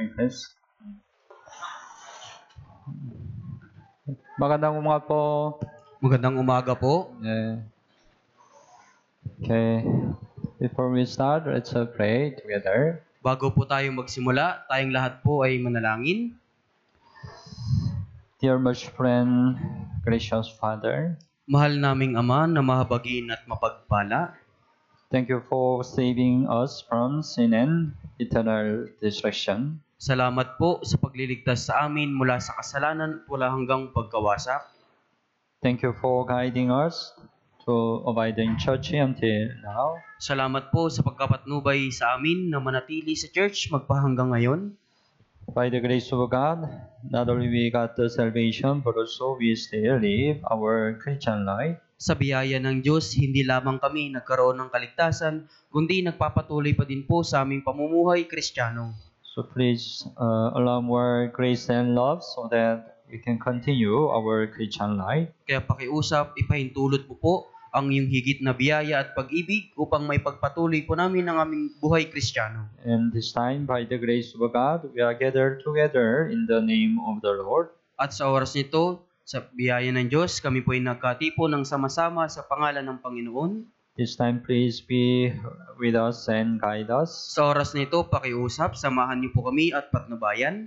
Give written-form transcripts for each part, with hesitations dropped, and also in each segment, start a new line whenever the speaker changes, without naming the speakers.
Please. Magandang umaga po.
Magandang umaga po.
Yeah. Okay. Before we start, let's pray together.
Bago po tayo magsimula, tayong lahat po ay manalangin.
Dear much friend, gracious Father,
Mahal naming Ama na mahabagin at mapagpala,
thank you for saving us from sin and eternal destruction.
salamat po sa pagliligtas sa amin mula sa kasalanan at wala hanggang pagkawasak.
Thank you for guiding us to abide in church until now.
Salamat po sa pagkapatnubay sa amin na manatili sa church magpahanggang ngayon.
By the grace of God, not only we got the salvation, but also we still live our Christian life.
Sa biyaya ng Diyos, hindi lamang kami nagkaroon ng kaligtasan, kundi nagpapatuloy pa din po sa aming pamumuhay Kristiyano.
So please allow more grace and love so that we can continue our Christian life.
Kaya pakiusap, ipahintulot mo po ang iyong higit na biyaya at pag-ibig upang may pagpatuloy po namin ang aming buhay Kristiyano.
And this time, by the grace of God, we are gathered together in the name of the Lord.
At sa oras nito, sa biyaya ng Diyos, kami po ay nagkatipo ng sama-sama sa pangalan ng Panginoon.
This time, please be with us and guide us.
Sa oras nito, pakiusap, samahan niyo po kami at patnubayan.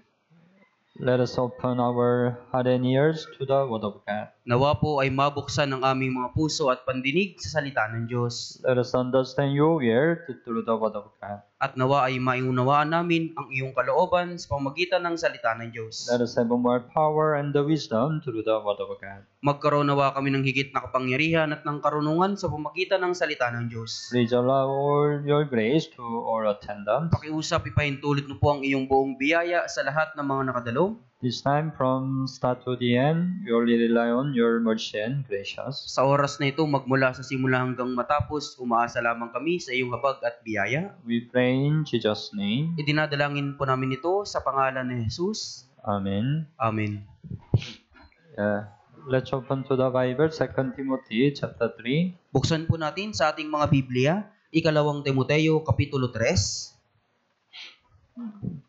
Let us open our heart and ears to the Word of God.
Nawa po ay mabuksan ang aming mga puso at pandinig sa salita ng Diyos.
Let us understand your will through the Word of God.
At nawa ay maiunawaan namin ang iyong kalooban sa pamagitan ng salita ng Diyos.
Let us have more power and the wisdom through the Word of God.
Magkaroon nawa kami ng higit na kapangyarihan at ng karunungan sa pamagitan ng salita ng Diyos.
Please allow all your grace to all attendants.
Pakiusap, ipahintulot mo po ang iyong buong biyaya sa lahat ng mga nakadalo.
This time, from start to the end, we only rely on your mercy and gracious.
Sa oras na ito, magmula sa simula hanggang matapos, umaasa lamang kami sa iyong habag at biyaya.
We pray in Jesus' name.
Idinadalangin po namin ito sa pangalan ni Jesus.
Amen.
Amen.
Let's open to the Bible, 2 Timothy chapter 3.
Buksan po natin sa ating mga Biblia, Ikalawang Timoteo, Kapitulo 3.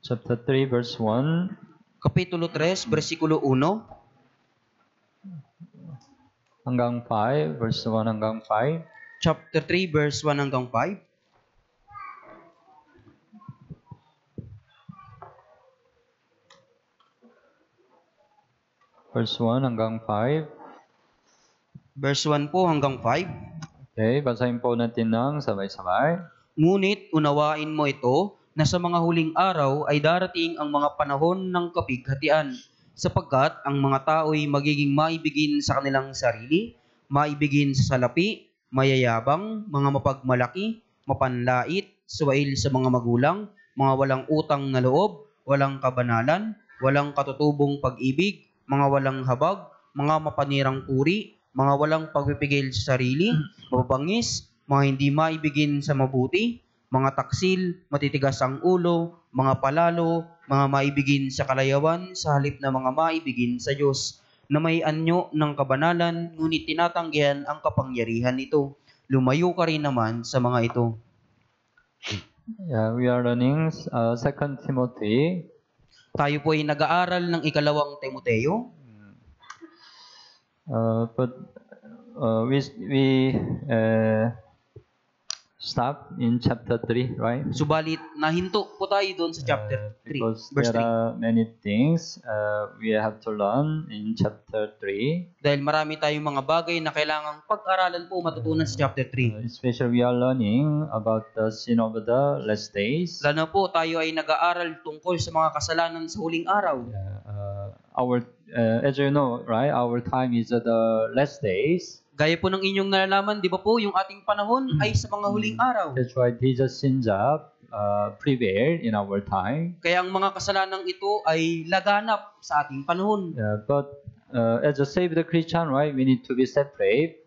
Chapter 3, verse 1.
Kapitulo 3, versikulo 1.
Hanggang 5, verse 1 hanggang 5.
Chapter 3, verse 1 hanggang 5.
Verse 1 hanggang 5.
Verse 1 po hanggang 5.
Okay, basahin po natin ng sabay-sabay.
Ngunit unawain mo ito na sa mga huling araw ay darating ang mga panahon ng kapighatian, sapagkat ang mga tao'y magiging maibigin sa kanilang sarili, maibigin sa salapi, mayayabang, mga mapagmalaki, mapanlait, suwail sa mga magulang, mga walang utang na loob, walang kabanalan, walang katutubong pag-ibig, mga walang habag, mga mapanirang puri, mga walang pagpipigil sa sarili, mababangis, mga hindi maibigin sa mabuti, mga taksil, matitigas ang ulo, mga palalo, mga maibigin sa kalayawan sa halip na mga maibigin sa Diyos, na may anyo ng kabanalan, ngunit tinatanggihan ang kapangyarihan nito. Lumayo ka rin naman sa mga ito.
We are learning 2 Timothy.
Tayo po ay nag-aaral ng Ikalawang Timoteo.
We stop in chapter 3, right?
Subalit, nahinto po tayo doon sa chapter 3,
Because
verse
there
3.
are many things we have to learn in chapter 3.
Dahil marami tayong mga bagay na kailangang pag-aralan po matutunan sa chapter 3.
Especially we are learning about the sin of the last days.
Lalo po tayo ay nag-aaral tungkol sa mga kasalanan sa huling araw.
As you know, right, our time is the last days.
Gaya po ng inyong nalalaman, di ba po, yung ating panahon ay sa mga huling araw.
That's why Jesus sins up prevailed in our time.
Kaya ang mga kasalanang ito ay laganap sa ating panahon.
But as a saved Christian, right, we need to be separate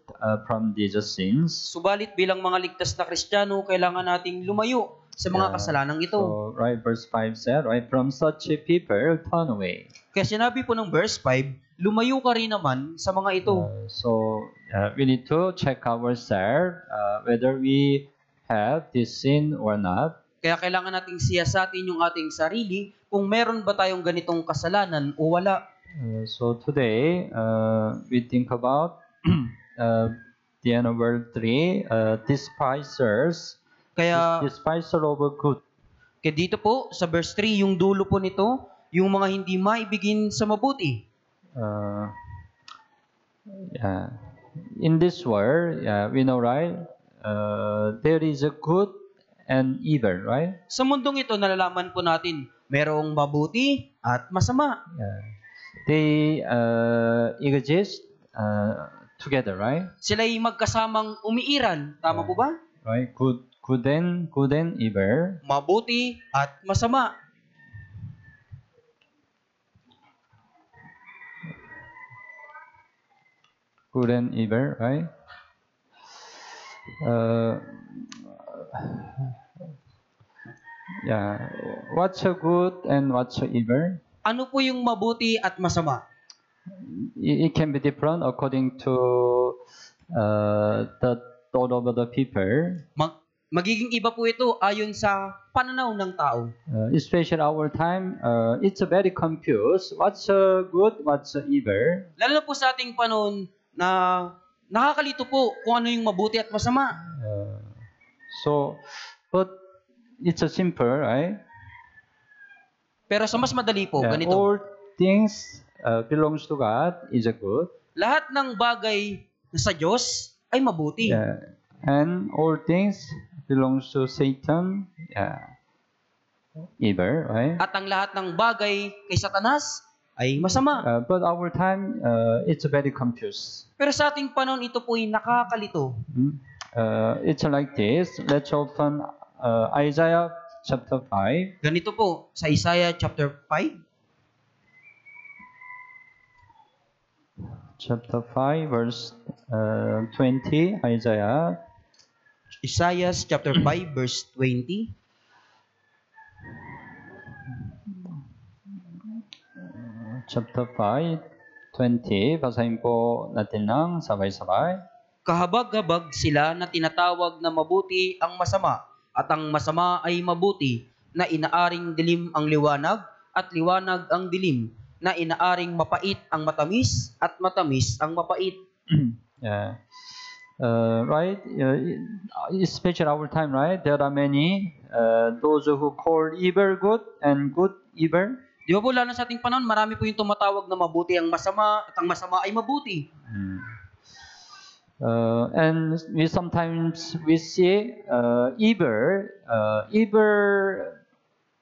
from these sins.
Subalit bilang mga ligtas na Kristiyano, kailangan nating lumayo sa mga kasalanang ito.
So, right, verse 5 said, right, from such people, turn away.
Kaya sinabi po ng verse 5, lumayo ka rin naman sa mga ito.
We need to check ourselves whether we have this sin or not.
Kaya kailangan nating siyasatin yung ating sarili kung meron ba tayong ganitong kasalanan o wala.
So today, we think about the end of verse 3, despisers,
Kaya,
despiser of good.
kaya dito po, sa verse 3, yung dulo po nito, yung mga hindi maibigin sa mabuti.
Yeah. In this world, yeah, we know, right? There is a good and evil, right?
Sa mundong ito, nalalaman po natin, merong mabuti at masama.
Yeah. They exist together, right?
Sila'y magkasamang umiiral. Tama po ba?
Right. Good and evil.
Mabuti at masama.
Good and evil, right? Yeah. What's a good and what's a evil?
Ano po yung mabuti at masama?
It can be different according to the thought of the people.
Magiging iba po ito ayon sa pananaw ng tao.
Especially our time, it's very confused. What's good? What's evil?
Lalo na po sa ating panahon na nakakalito po kung ano yung mabuti at masama.
But it's a simple, right?
Pero sa mas madali po, ganito.
All things belongs to God is a good.
Lahat ng bagay na sa Diyos ay mabuti.
And all things belongs to Satan, evil, right?
At ang lahat ng bagay kay Satanas ay masama.
But our time, it's very confused.
Pero sa ating panahon, ito po ay nakakalito.
It's like this. Let's open Isaiah chapter 5.
Ganito po, sa Isaiah chapter 5.
Chapter 5, verse 20, Isaiah.
Isaiah chapter 5, verse 20.
Chapter 5, 20. Basahin po natin lang sabay-sabay.
Kahabag-habag sila na tinatawag na mabuti ang masama, at ang masama ay mabuti, na inaaring dilim ang liwanag, at liwanag ang dilim, na inaaring mapait ang matamis, at matamis ang mapait.
Yeah. Right? Especially our time, right? There are many those who call evil good and good evil.
Di ba po, lalo sa ating panahon, marami po yung tumatawag na mabuti ang masama, at ang masama ay mabuti.
And sometimes we see evil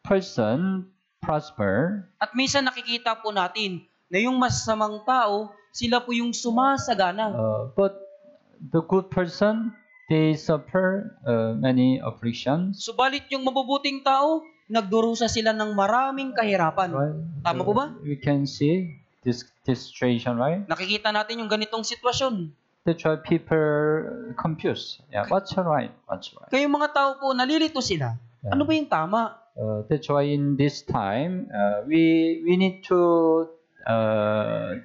person prosper.
At minsan nakikita po natin na yung masamang tao, sila po yung sumasagana.
But the good person, they suffer many afflictions.
Subalit yung mabubuting tao, nagdurusa sila ng maraming kahirapan.
Right?
Tama po ba?
We can see this situation, right?
Nakikita natin yung ganitong sitwasyon.
That's why people confused. Yeah, what's right? What's right?
Kaya yung mga tao po, nalilito sila. Ano ba yung tama?
That's why in this time, we need to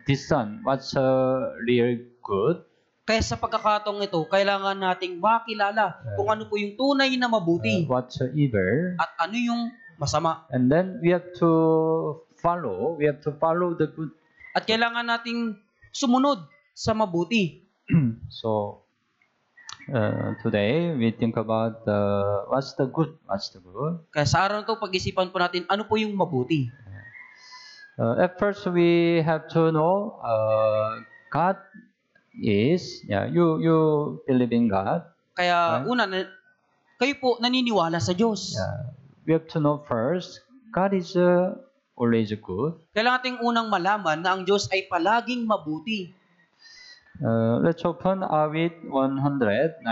discern what's real good.
Kaya sa pagkakataong ito, kailangan nating makilala kung ano po yung tunay na mabuti
What's evil.
at ano yung masama.
And then we have to follow the good.
At kailangan nating sumunod sa mabuti.
So today we think about what's the good.
Kaya sa araw na ito, pag-isipan po natin ano po yung mabuti.
At first we have to know God is, you believe in God.
Kaya
Right.
una, kayo po naniniwala sa Diyos.
We have to know first God is always good.
Kailangan nating unang malaman na ang Diyos ay palaging mabuti.
Let's open awit 119.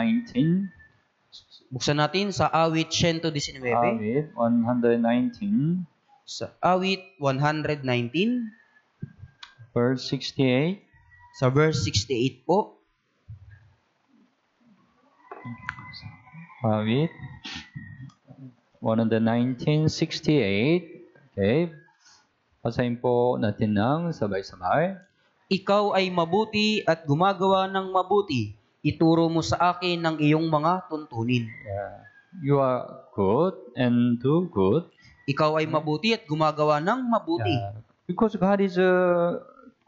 Buksan natin sa awit 119.
Awit 119,
Sa awit 119,
verse 68.
sa verse 68 po.
Awit 119:68. Okay. Basahin po natin ng sabay-sabay.
Ikaw ay mabuti at gumagawa ng mabuti. Ituro mo sa akin ang iyong mga tuntunin.
you are good and do good.
Ikaw ay mabuti at gumagawa ng mabuti.
Because God is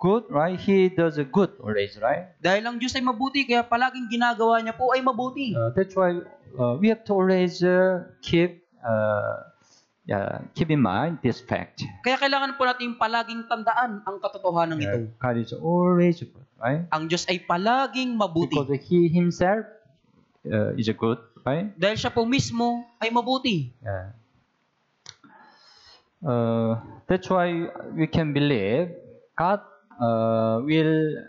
good, right? He does good always, right?
Dahil ang Diyos ay mabuti, kaya palaging ginagawa niya po ay mabuti.
That's why we have to always keep in mind this fact.
Kaya kailangan po natin palaging tandaan ang katotohanan ito.
God is always good, right?
Ang Diyos ay palaging mabuti.
Because He Himself is good, right?
Dahil siya po mismo ay mabuti.
That's why we can believe God will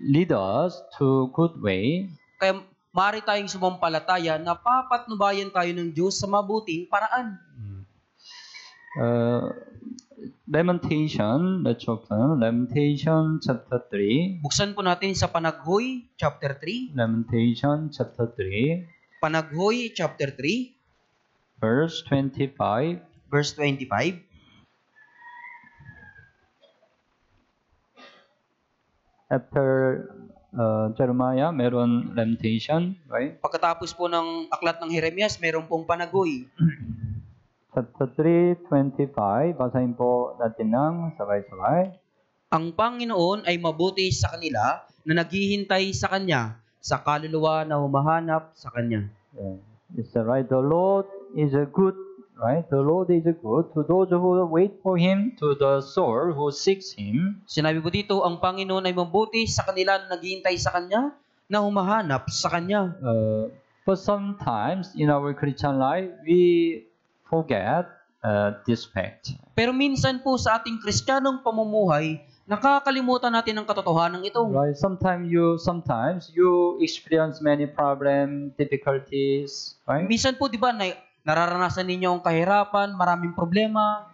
lead us to good way.
Kaya maaari tayong sumampalataya na papatnubayan tayo ng Diyos sa mabuting paraan.
Lamentation, let's open. Lamentation chapter 3.
Buksan po natin sa Panaghoy, chapter 3.
Lamentation chapter 3.
Panaghoy, chapter 3.
Verse 25.
Verse 25.
After Jeremiah, meron lamentation, right?
Pagkatapos po ng aklat ng Jeremias, meron pong Panaghoy.
Chapter 3, 25. Basahin po natin ng sabay-sabay.
Ang Panginoon ay mabuti sa kanila na naghihintay sa Kanya, sa kaluluwa na humahanap sa Kanya.
It's right. The Lord is a good, right? The Lord is a good to those who wait for Him, to the soul who seeks Him.
Sinabi po dito, ang Panginoon ay mabuti sa kanila na naghihintay sa Kanya, na humahanap sa Kanya.
But sometimes in our Christian life, we forget this fact.
Pero minsan po sa ating Kristiyanong pamumuhay, nakakalimutan natin ang katotohanan ito.
Right. Sometimes you experience many problems, difficulties, right?
Minsan po, di ba, nararanasan ninyo ang kahirapan, maraming problema.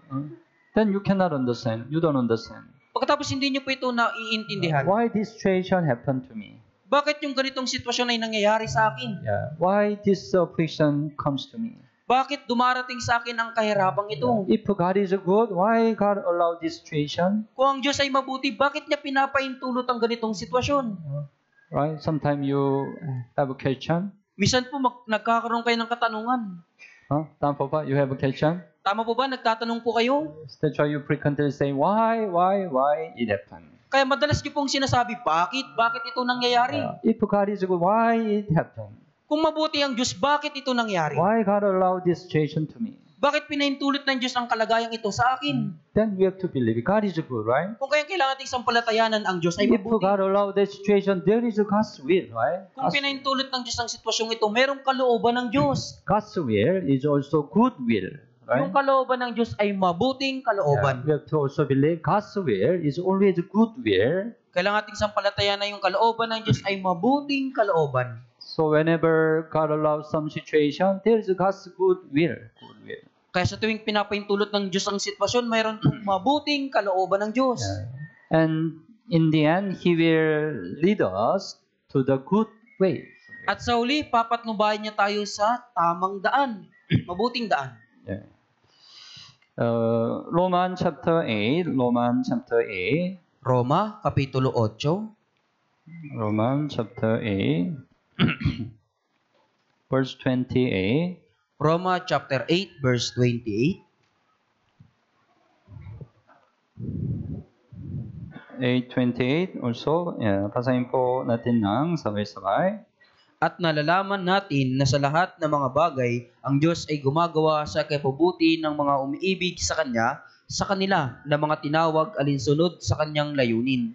Then you cannot understand. You don't understand.
Pagkatapos hindi nyo po ito naiintindihan.
Why this situation happened to me?
Bakit yung ganitong sitwasyon ay nangyayari sa akin?
Why this affliction comes to me?
Bakit dumarating sa akin ang kahirapang ito?
If God is good, why God allow this situation?
Kung ang Diyos ay mabuti, bakit niya pinapaintulot ang ganitong sitwasyon?
Right? Sometimes you have a question.
Minsan po nagkakaroon kayo ng katanungan.
Tama po ba? You have a question?
Tama po ba? Nagtatanong po kayo?
That's why you frequently say, why it happened?
Kaya madalas niyo pong sinasabi, bakit ito nangyayari?
If God is good, why it happened?
Kung mabuti ang Diyos, bakit ito nangyari?
Why God allowed this situation to me?
Bakit pinaintulot ng Diyos ang kalagayang ito sa akin?
Then we have to believe God is good, right?
Kung kaya kailangan nating sampalatayanan ang Diyos ay
If
mabuti.
God allowed that situation, there is a God's will, right?
Kung pinaintulot ng Diyos ang sitwasyong ito, merong kalooban ng Diyos.
God's will is also good will, right?
Yung kalooban ng Diyos ay mabuting kalooban.
We have to also believe God's will is always good will.
Kailangan nating sampalatayanan yung kalooban ng Diyos ay mabuting kalooban.
So whenever God allows some situation, there is God's good will.
Kaya sa tuwing pinapaintulot ng Diyos ang sitwasyon, mayroon pong mabuting kalooban ng Diyos.
And in the end, He will lead us to the good way.
At sa huli, papatnubayan niya tayo sa tamang daan, mabuting daan.
Romans chapter 8.
Roma, Kapitulo 8.
Romans chapter 8. Verse 28.
Roma chapter 8, verse 28.
8:28 also. Basahin po natin ng sabay-sabay.
At nalalaman natin na sa lahat ng mga bagay, ang Diyos ay gumagawa sa kapabuti ng mga umiibig sa Kanya, sa kanila na mga tinawag alinsunod sa Kanyang layunin.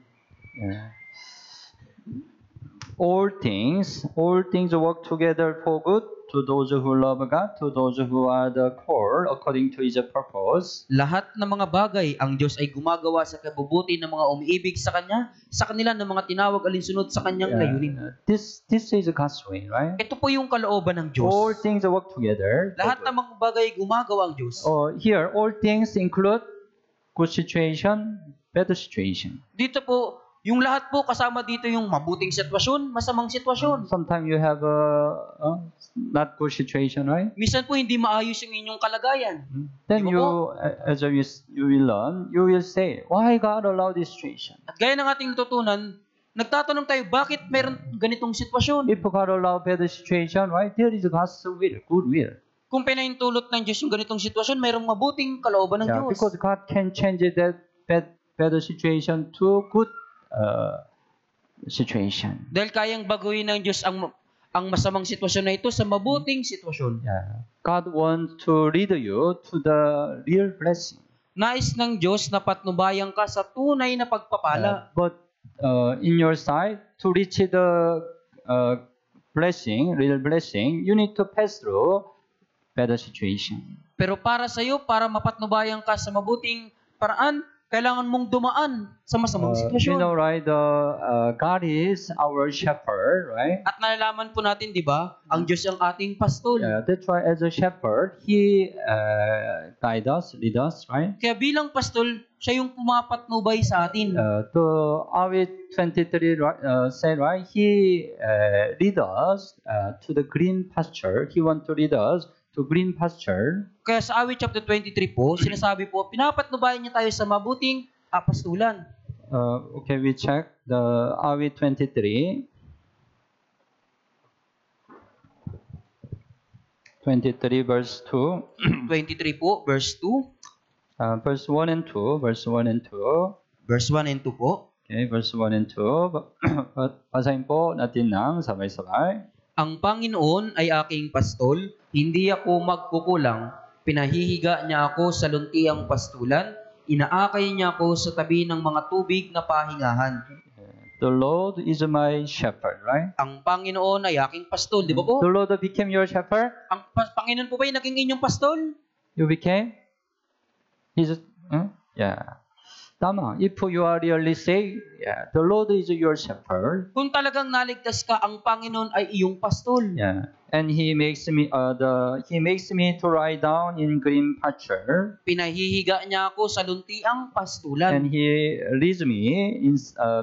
All things work together for good to those who love God, to those who are the called according to His purpose.
Lahat ng mga bagay, ang Diyos ay gumagawa sa kabubuti ng mga umiibig sa Kanya, sa kanila ng mga tinawag alinsunod sa Kanyang layunin.
This is God's way, right?
Ito po yung kalooban ng Diyos.
All things work together.
Lahat ng mga bagay gumagawa ang Diyos.
Here, all things include good situation, bad situation.
Dito po, yung lahat po kasama dito yung mabuting sitwasyon, masamang sitwasyon.
Sometimes you have a not good situation, right?
Minsan po hindi maayos yung inyong kalagayan.
Then as you will learn, you will say, why God allowed this situation?
At gaya ng ating natutunan, Nagtatanong tayo, bakit meron ganitong sitwasyon?
If God allow bad situation, right, there is God's will, good will.
Kung pinahintulot ng Diyos yung ganitong sitwasyon, mayroong mabuting kalooban ng
Yeah,
Diyos.
because God can change that bad situation to good situation.
Dahil kayang baguhin ng Diyos ang masamang sitwasyon na ito sa mabuting sitwasyon.
Yeah. God wants to lead you to the real blessing.
Nais ng Diyos na patnubayan ka sa tunay na pagpapala.
But in your side, to reach the blessing, real blessing, you need to pass through better situation.
Pero para sa iyo, para mapatnubayan ka sa mabuting paraan, kailangan mong dumaan sa masamang
You
sitwasyon.
know, right? God is our shepherd, right?
At nalalaman po natin, di ba, ang Diyos ang ating pastol.
Yeah, that's why as a shepherd, He guide us, lead us, right?
Kaya bilang pastol, siya yung pumapatnubay sa atin.
The Awit 23 said, right? He lead us to the green pasture. He want to lead us to green pasture.
Kaya sa Awit chapter 23 po, sinasabi po, pinapatnubayan niya tayo sa mabuting pastulan.
Okay, we check the Awit 23. 23 verse 2.
23 po, verse 2.
Verse 1 and 2. Verse 1 and 2.
Verse 1 and 2 po.
Okay, verse 1 and 2. Basahin po natin ng sabay-sabay.
Ang Panginoon ay aking pastol, hindi ako magkukulang. Pinahihiga niya ako sa luntiang pastulan, inaakay niya ako sa tabi ng mga tubig na pahingahan.
The Lord is my shepherd, right?
Ang Panginoon ay aking pastol, di ba po?
The Lord became your shepherd?
Ang Panginoon po ba yung naging inyong pastol?
You became? He's, yeah. Tama. If you are really saved, yeah, the Lord is your shepherd.
Kung talagang naligtas ka, ang Panginoon ay iyong pastol.
Yeah. And He makes me to lie down in green pasture.
Pinahihiga niya ako sa luntiang pastulan.
And He leads me in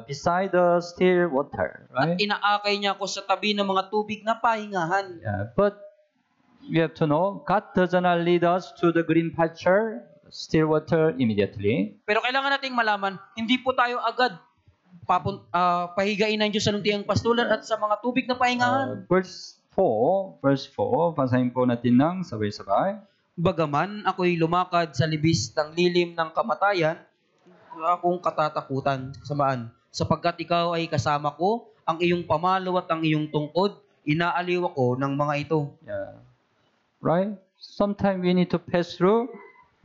beside the still water,
At
right?
inaakay niya ako sa tabi ng mga tubig na pahingahan.
Yeah. But you have to know, God does not lead us to the green pasture, still water immediately.
Pero kailangan nating malaman, hindi po tayo agad pahigain ng Diyos sa luntiang pastulan at sa mga tubig na pahingahan.
Verse 4, basahin po natin ng sabay-sabay.
Bagaman ako'y lumakad sa libis ng lilim ng kamatayan, wala akong katatakutan, samaan. Sapagkat ikaw ay kasama ko, ang iyong pamalo at ang iyong tungkod, inaaliw ako ng mga ito.
Yeah. Right? Sometimes we need to pass through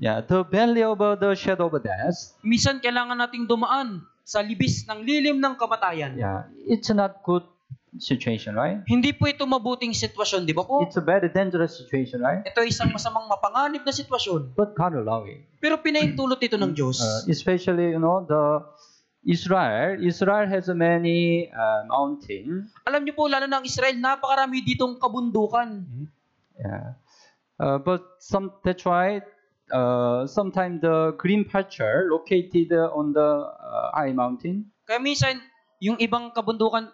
the valley of the shadow of death.
Minsan kailangan nating dumaan sa libis ng lilim ng kamatayan.
Yeah, it's not good situation, right?
Hindi po ito mabuting sitwasyon, di ba po?
It's a very dangerous situation, right?
Ito ay isang masamang mapanganib na sitwasyon.
But God allow it.
Pero pinahintulot ito ng Diyos.
Especially, the Israel has many mountain.
Alam niyo po, lalo ng Israel, napakarami ditong kabundukan.
Yeah. But that's why sometimes the green pasture located on the high mountain.
Kaya minsan, yung ibang kabundukan,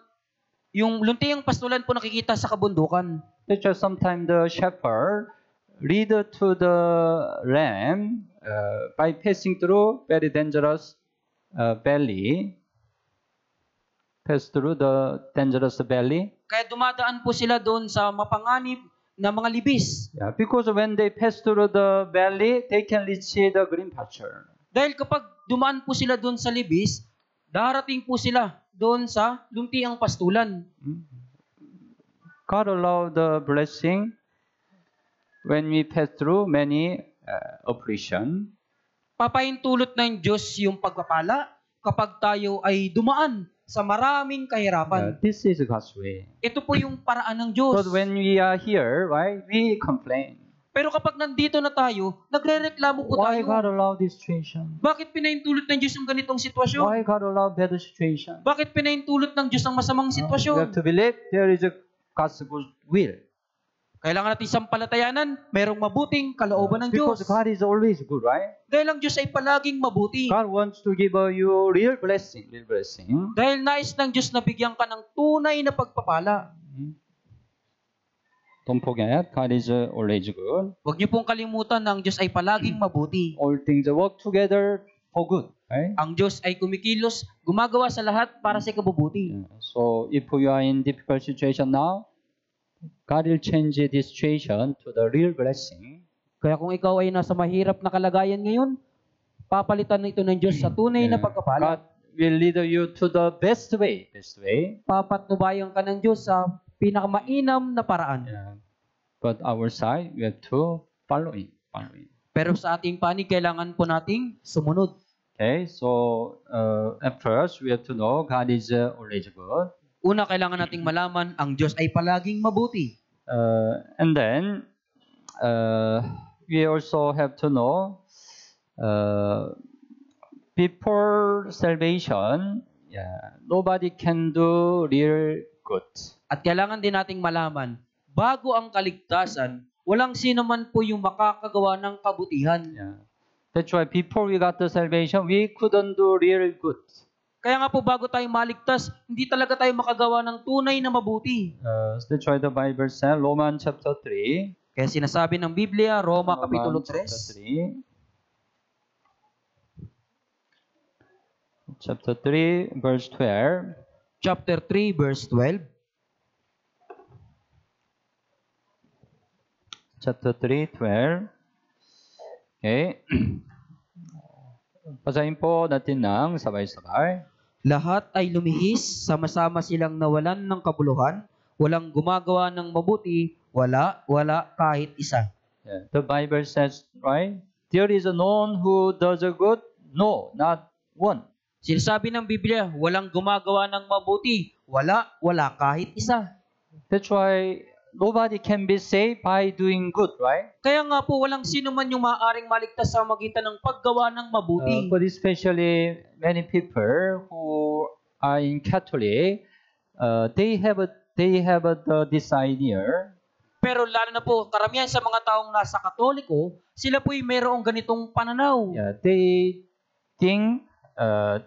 yung luntiang pastulan po nakikita sa kabundukan.
That's why sometimes the shepherd lead to the ram by passing through very dangerous valley. Pass through the dangerous valley.
Kaya dumadaan po sila doon sa mapanganib na mga libis.
Yeah, because when they pass through the valley, they can reach the green pasture.
Dahil kapag dumaan po sila doon sa libis, darating po sila doon sa luntiang pastulan.
God allow the blessing when we pass through many oppression.
Papahintulot ng Diyos yung pagpapala kapag tayo ay dumaan sa maraming kahirapan.
This is God's way.
Ito po yung paraan ng Diyos.
But when we are here, right, we complain.
Pero kapag nandito na tayo, nagrereklamo po
Why
tayo.
God allow this situation?
Bakit pinahintulot ng Diyos yung ganitong sitwasyon?
Why God allow bad situation?
Bakit pinahintulot ng Diyos ang masamang
We have
sitwasyon?
to believe there is a God's good will.
Kailangan natin sampalatayanan, merong mabuting kalooban ng Diyos.
Because God is always good, right?
Dahil ang Diyos ay palaging mabuti.
God wants to give you real blessing.
Dahil nais ng Diyos na bigyan ka ng tunay na pagpapala.
Don't forget, God is always good.
Huwag niyo pong kalimutan na ang Diyos ay palaging mabuti.
All things work together for good. Right?
Ang Diyos ay kumikilos, gumagawa sa lahat para sa ikabubuti.
Yeah. So if you are in difficult situation now, God will change this situation to the real blessing.
Kaya kung ikaw ay nasa mahirap na kalagayan ngayon, papalitan ito ng Diyos sa tunay na
Yeah.
pagkapala.
God will lead you to the best way. Best way.
Papatnubayan ka ng Diyos sa pinakamainam na paraan.
Yeah. But our side, we have to follow it. Follow it.
Pero sa ating panig, kailangan po nating sumunod.
Okay, so at first we have to know God is always good,
Una, kailangan nating malaman, ang Diyos ay palaging mabuti.
and then we also have to know before salvation, nobody can do real good.
At kailangan din nating malaman, bago ang kaligtasan, walang sino man po yung makakagawa ng kabutihan.
Yeah. That's why before we got the salvation, we couldn't do real good.
Kaya nga po, bago tayo maligtas, hindi talaga tayo makagawa ng tunay na mabuti.
That's why the Bible says, Romans chapter 3.
Kaya sinasabi ng Biblia, Roma Kapitulo
Romans
3,
chapter 3, verse 12.
chapter 3, verse 12.
Chapter 3, 12. Okay. Basahin po natin ng sabay-sabay.
Lahat ay lumihis, sama-sama silang nawalan ng kabuluhan, walang gumagawa ng mabuti, wala kahit isa.
Yeah. The Bible says, right? There is none who does a good, no, not one.
Sinasabi ng Biblia, walang gumagawa ng mabuti, wala kahit isa.
That's why nobody can be saved by doing good, right?
Kaya nga po, walang sino man yung maaaring maligtas sa magitan ng paggawa ng mabuti.
But especially many people who are in Catholic, they have this idea.
Pero lalo na po, karamihan sa mga taong nasa Katoliko, sila po'y mayroong ganitong pananaw.
Yeah, they think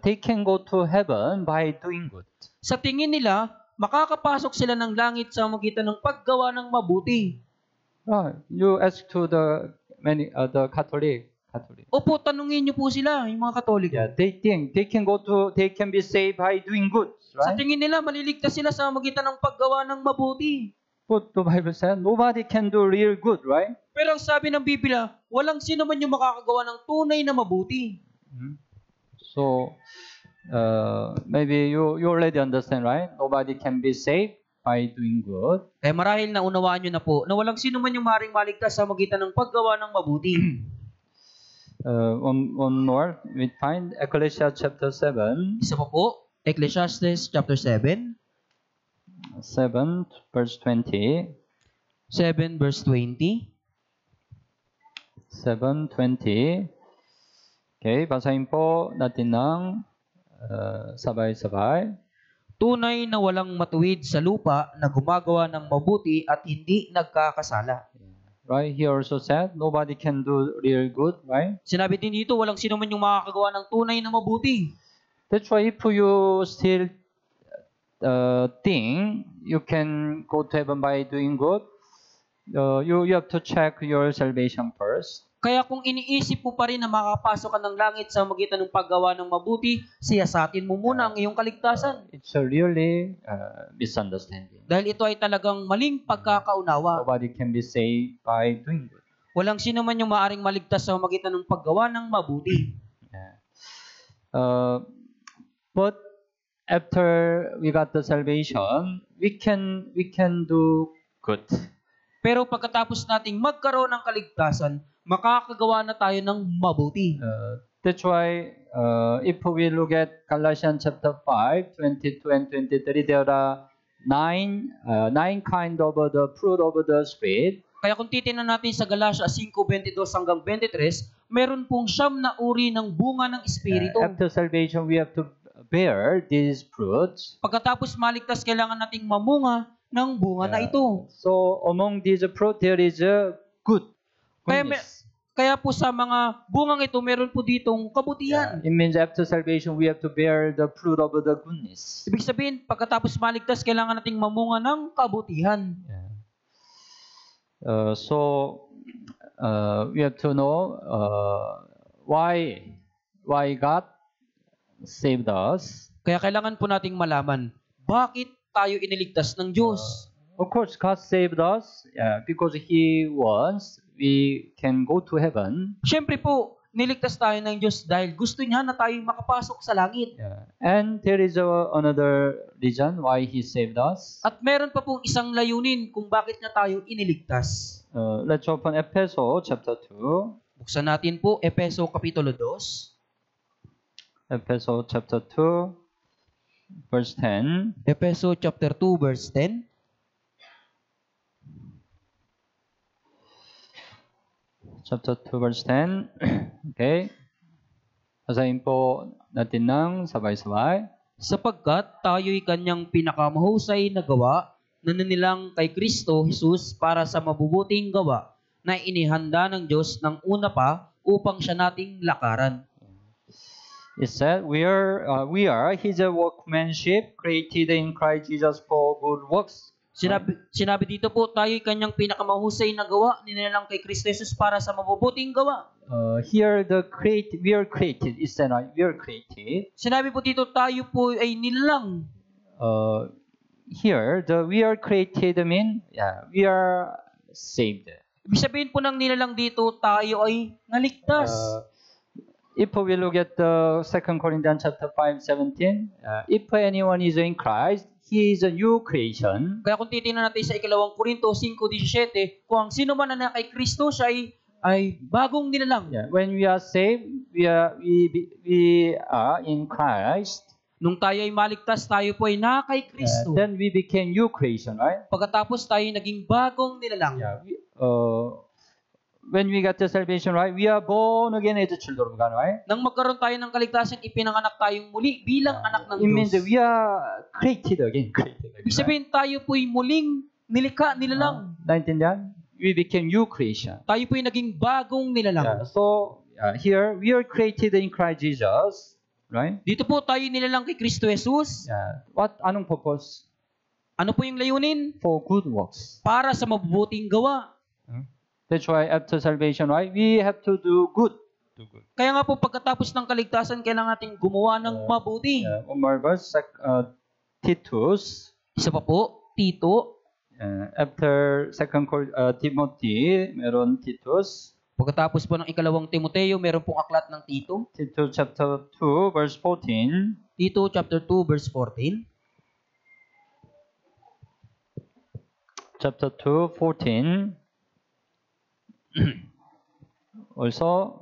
they can go to heaven by doing good.
Sa tingin nila, makakapasok sila ng langit sa magitan ng paggawa ng mabuti.
You ask to the Catholic.
Opo, tanungin niyo po sila, yung mga Katoliko.
Yeah, they think they can be saved by doing good,
Sa
right?
tingin nila, maliligtas sila sa magitan ng paggawa ng mabuti.
But the Bible says nobody can do real good, right?
Pero ang sabi ng Biblia, walang sino man yung makakagawa ng tunay na mabuti.
So maybe you already understand, right? Nobody can be saved by doing good.
Kaya marahil na unawaan nyo na po na walang sino man yung maaaring maligtas sa magitan ng paggawa ng mabuti.
One more, we find Ecclesiastes chapter 7,
Isa pa po, Ecclesiastes chapter 7,
7 verse 20.
7 verse 20.
7:20. Okay, basahin po natin ng sabay-sabay.
Tunay na walang matuwid sa lupa na gumagawa ng mabuti at hindi nagkakasala.
Right, he also said, nobody can do real good, right?
Sinabi din dito, walang sino man yung makakagawa ng tunay na mabuti.
That's why if you still think you can go to heaven by doing good, you have to check your salvation first.
Kaya kung iniisip mo pa rin na makakapasok ka ng langit sa magitan ng paggawa ng mabuti, siyasatin mo muna ang iyong kaligtasan.
It's a really misunderstanding.
Dahil ito ay talagang maling pagkakaunawa.
Nobody can be saved by doing good.
Walang sino man yung maaring maligtas sa magitan ng paggawa ng mabuti.
Yeah. But after we got the salvation, we can do good.
Pero pagkatapos nating magkaroon ng kaligtasan, makakagawa na tayo ng mabuti.
That's why if we look at Galatians chapter 5, 22 and 23, there are nine kind of the fruit of the Spirit.
Kaya kung titingnan natin sa Galatia 5:22 hanggang 23, meron pong 9 na uri ng bunga ng Espiritu.
After salvation, we have to bear these fruits.
Pagkatapos maligtas, kailangan nating mamunga ng bunga na ito.
So among these fruit, there is a good.
Kaya po sa mga bungang ito, meron po ditong kabutihan.
It means after salvation, we have to bear the fruit of the goodness.
Ibig sabihin, pagkatapos maligtas, kailangan nating mamunga ng kabutihan.
So we have to know why God saved us.
Kaya kailangan po nating malaman, bakit tayo iniligtas ng Diyos?
Of course, God saved us because He wants we can go to heaven.
Siyempre po, niligtas tayo ng Diyos dahil gusto niya na tayo makapasok sa langit.
And there is another reason why He saved us.
At meron pa pong isang layunin kung bakit niya tayo iniligtas.
Let's open Ephesians chapter 2.
Buksan natin po, Efeso Kapitulo 2.
Ephesians chapter 2, verse 10.
Efeso chapter 2, verse 10.
Chapter 2, verse 10. Okay. Basahin po natin ng sabay-sabay.
Sapagkat tayo'y kanyang pinakamahusay na gawa na nanilang kay Kristo Jesus para sa mabubuting gawa na inihanda ng Diyos ng una pa upang siya nating lakaran.
It said, we are His workmanship, created in Christ Jesus for good works.
Sinabi dito po, tayo'y kanyang pinakamahusay na gawa, ninilang kay Kristo Jesus para sa mabubuting gawa.
Here, we are created. It said, we are created.
Sinabi po dito, tayo po ay nilalang.
Here, we are created we are saved.
Ibig sabihin po ng nilalang dito, tayo ay naligtas.
If we look at 2 Corinthians chapter 5:17, if anyone is in Christ, he is a new creation.
Kaya kung titingnan natin sa 2 Korinto 5:17, kung ang sino man na kay Kristo, siya ay bagong nilalang.
When we are saved, we are in Christ.
Nung tayo ay maligtas, tayo po ay na kay Kristo.
Then we became new creation, right?
Pagkatapos tayo naging bagong nilalang.
When we got the salvation, right, we are born again as children of God, right?
Nang magkaroon tayo ng kaligtasan, ipinanganak tayong muli bilang anak ng
It means
Diyos.
that we are created again.
Ibig sabihin, tayo po'y muling nilikha, nilalang.
Naintindihan? We became new creation.
Tayo po'y naging bagong nilalang.
So, here, we are created in Christ Jesus, right?
Dito po tayo nilalang kay Kristo Jesus.
Anong purpose?
Ano po yung layunin?
For good works.
Para sa mabubuting gawa.
That's why after salvation, right, we have to do good.
Kaya nga po, pagkatapos ng kaligtasan, kailangan natin gumawa ng mabuti.
One more verse, Titus.
Isa pa po, Tito.
After 2 Timothy, meron Titus.
Pagkatapos po ng 2 Timoteo, meron pong aklat ng Tito.
Titus chapter 2, verse 14.
Tito chapter 2, verse 14.
Chapter 2, 14. Also,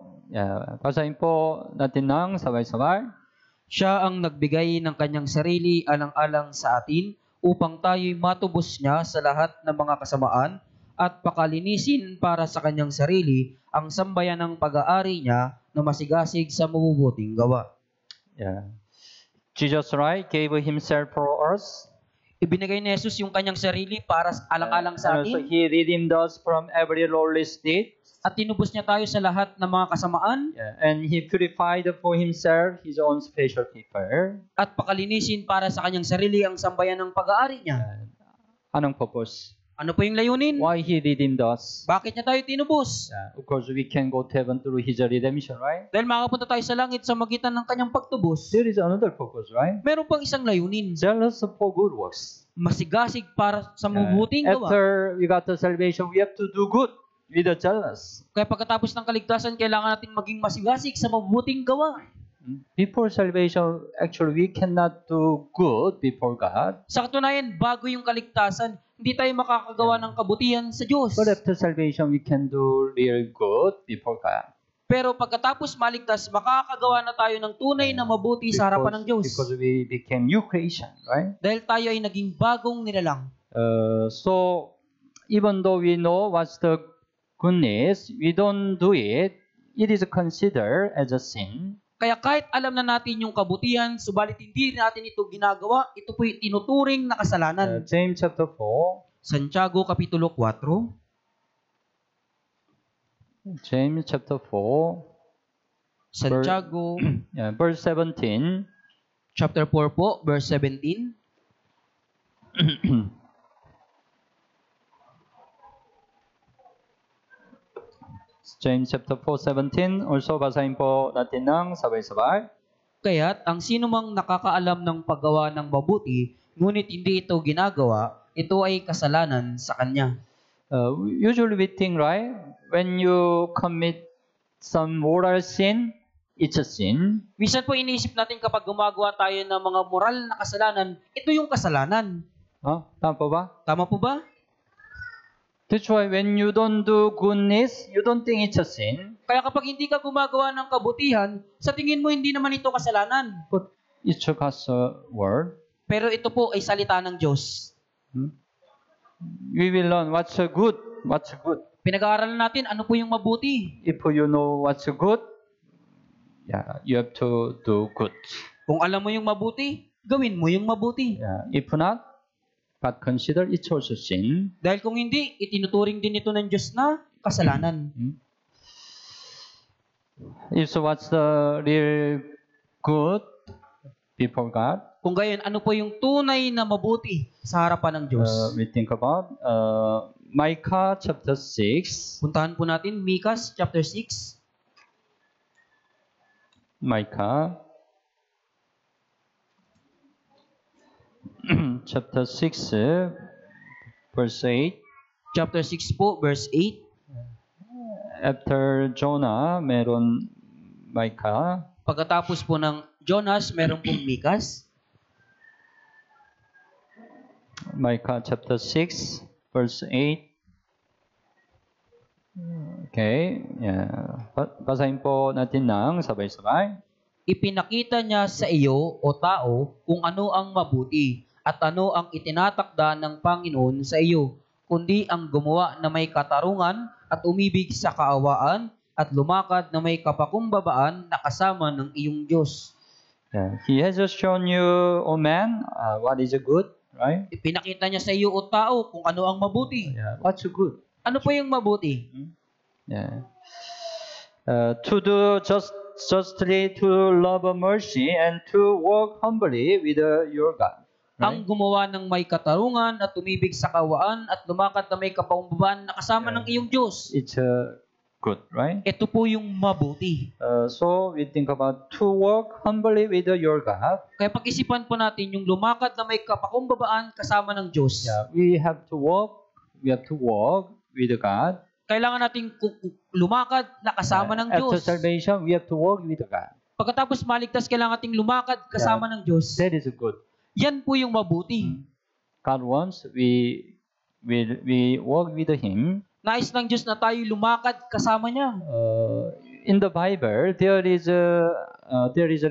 basahin po natin ng sabay-sabay.
Siya ang nagbigay ng kanyang sarili alang-alang sa atin upang tayo'y matubos niya sa lahat ng mga kasamaan at pakalinisin para sa kanyang sarili ang sambayan ng pag-aari niya na masigasig sa mabubuting gawa.
Jesus, right, gave Himself for us.
Ibinigay ni Jesus yung kanyang sarili para alang-alang sa
So
atin.
He redeemed us from every lawless deed.
At tinubos niya tayo sa lahat ng mga kasamaan.
And He purified for Himself His own special people.
At pakalinisin para sa kanyang sarili ang sambayan ng pag-aari niya.
Anong purpose?
Ano po yung layunin?
Why He redeemed us?
Bakit niya tayo tinubos?
Of course, we can go to heaven through His redemption, right?
Dahil makapunta tayo sa langit sa magitan ng kanyang pagtubos.
There is another purpose, right?
Meron pang isang layunin.
Zealous for good works.
Masigasig para sa mabubuting gawa.
After we got the salvation, we have to do good with the jealous.
Kaya pagkatapos ng kaligtasan, kailangan natin maging masigasig sa mabubuting gawa.
Before salvation, actually, we cannot do good before God.
Sa katunayan, bago yung kaligtasan, hindi tayo makakagawa ng kabutihan sa Diyos.
But after salvation, we can do real good before God.
Pero pagkatapos maligtas, makakagawa na tayo ng tunay na mabuti sa harapan ng Diyos.
Because we became new creation, right?
Dahil tayo ay naging bagong nilalang.
So, even though we know what's the goodness, we don't do it, it is considered as a sin.
Kaya kahit alam na natin yung kabutihan, subalit hindi natin ito ginagawa, ito po'y tinuturing na kasalanan.
James chapter 4.
Santiago Kapitulo 4.
James chapter 4.
Santiago
Verse 17.
chapter 4 po, verse 17.
James chapter 4:17. Also basahin po natin ng sabay-sabay.
Kaya't ang sino mang nakakaalam ng paggawa ng mabuti, ngunit hindi ito ginagawa, ito ay kasalanan sa kanya.
Usually we think, right? When you commit some moral sin, it's a sin.
Minsan po iniisip natin kapag gumagawa tayo ng mga moral na kasalanan, ito yung kasalanan.
Tama po ba?
Tama po ba?
That's why when you don't do goodness, you don't think it's a sin.
Kaya kapag hindi ka gumagawa ng kabutihan, sa tingin mo hindi naman ito kasalanan.
But it's God's word.
Pero ito po ay salita ng Diyos.
We will learn what's good, what's good.
Pinag-aaralan natin ano po yung mabuti.
If you know what's good, you have to do good.
Kung alam mo yung mabuti, gawin mo yung mabuti.
If not, but consider it's also sin.
Dahil kung hindi, itinuturing din ito ng Diyos na kasalanan.
So what's the real good before God?
Kung gayon, ano po yung tunay na mabuti sa harapan ng Diyos?
We think about Micah chapter 6.
Puntahan po natin Micah chapter 6.
Micah chapter 6 verse 8.
Chapter 6 po, verse 8.
After Jonah, meron Micah.
Pagkatapos po ng Jonas, meron pong Micah.
Micah chapter 6 verse 8. Okay. Basahin po natin ng sabay-sabay.
Ipinakita niya sa iyo, o tao, kung ano ang mabuti at ano ang itinatakda ng Panginoon sa iyo, kundi ang gumawa na may katarungan at umibig sa kaawaan at lumakad na may kapakumbabaan na kasama ng iyong Diyos.
He has just shown you, O man, what is good, right?
Ipinakita niya sa iyo, o tao, kung ano ang mabuti.
What's good?
Ano po yung mabuti?
To do justly, to love mercy, and to walk humbly with your God.
Ang gumawa ng may katarungan at tumibig sa kawaan at lumakad na may kapakumbabaan na kasama ng iyong Diyos.
It's good, right?
Ito po yung mabuti.
So we think about to walk humbly with your God.
Kaya pag-isipan po natin yung lumakad na may kapakumbabaan kasama ng Diyos.
We have to walk with God.
Kailangan nating lumakad na kasama ng Diyos.
After salvation, we have to walk with God.
Pagkatapos maligtas, kailangan nating lumakad kasama ng Diyos.
That is good.
Yan po yung mabuti.
God wants we walk with Him.
Nais ng Diyos na tayo lumakad kasama niya.
In the Bible, there is a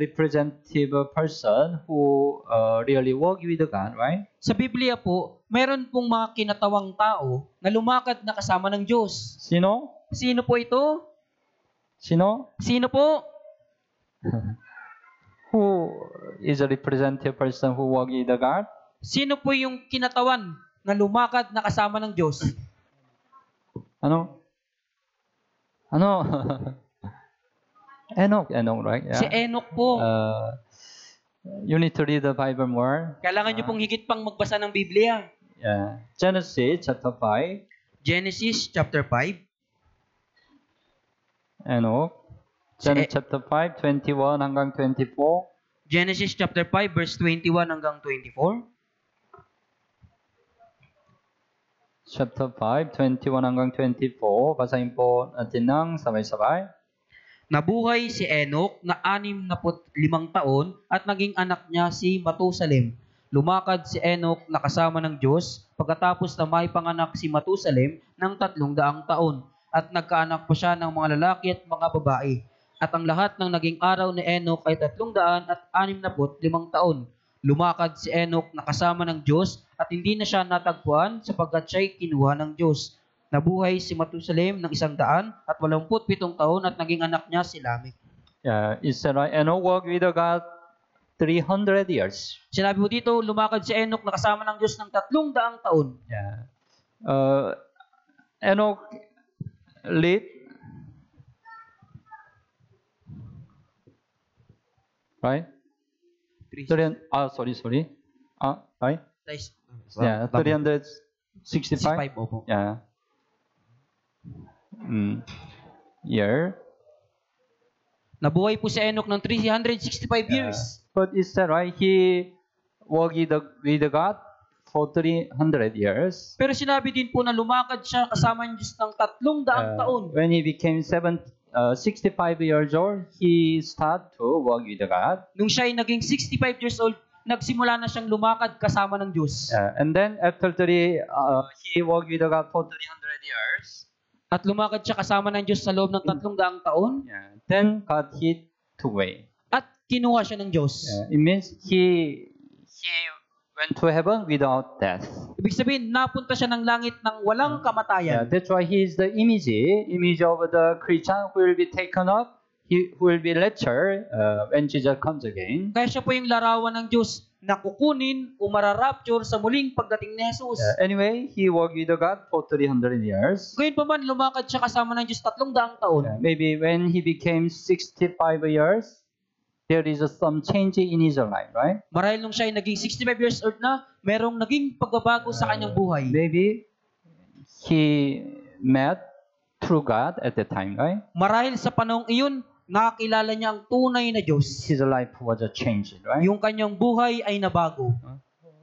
representative person who really walk with God, right?
Sa Biblia po, meron pong mga kinatawang tao na lumakad na kasama ng Diyos.
Sino?
Sino po ito?
Sino?
Sino po?
Who is a representative person who walk with God?
Sino po yung kinatawan na lumakad na kasama ng Diyos?
Ano? Enoch, right?
Si Enoch po.
You need to read the Bible more.
Kailangan nyo pong higit pang magbasa ng Biblia.
Genesis chapter 5.
Genesis chapter 5.
Enoch. Genesis chapter 5, 21 hanggang 24.
Genesis chapter 5, verse 21 hanggang 24.
Chapter 5, 21 hanggang 24. Basahin po natin ng sabay-sabay.
Nabuhay si Enoch na 65 taon at naging anak niya si Matusalem. Lumakad si Enoch na kasama ng Diyos pagkatapos na may panganak si Matusalem ng 300 taon at nagkaanak pa siya ng mga lalaki at mga babae. At ang lahat ng naging araw ni Enoch ay 365 taon. Lumakad si Enoch na kasama ng Diyos at hindi na siya natagpuan sapagkat siya'y kinuha ng Diyos. Nabuhay si Matusalem ng 187 taon at naging anak niya si Lamech.
Enoch walked with God 300 years.
Sinabi mo dito, lumakad si Enoch na kasama ng Diyos ng 300 taon.
Enoch lived, right? Sorry. Right? 365.
Opo.
Year.
Nabuhay po si Enoch ng 365 years.
But it said, right, he walked with God for 300 years.
Pero sinabi din po na lumakad siya kasama ng Diyos ng 300 taon.
When he became 65 years old, he started to walk with God.
Nung siya ay naging 65 years old, nagsimula na siyang lumakad kasama ng Diyos.
And then after he walked with God for 300 years.
At lumakad siya kasama ng Diyos sa loob ng 300 taon.
Then God he took away.
At kinuha siya ng Diyos.
It means he went to heaven without death.
Ibig sabihin, napunta siya ng langit ng walang kamatayan.
That's why he is the image of the Christian who will be taken up, who will be raptured when Jesus comes again.
Kaya siya po yung larawan ng Diyos na kukunin o mararapture sa muling pagdating ni Jesus.
Anyway, he walked with God for 300 years.
Gayun pa man, lumakad siya kasama ng Diyos 300 taon.
Maybe when he became 65 years, there is some change in his life, right?
Marahil nung siya ay naging 65 years old na, merong naging pagbabago sa kanyang buhay.
Maybe he met true God at the time, right?
Marahil sa panahong iyon, nakakilala niya ang tunay na Diyos.
His life was changed, right?
Yung kanyang buhay ay nabago.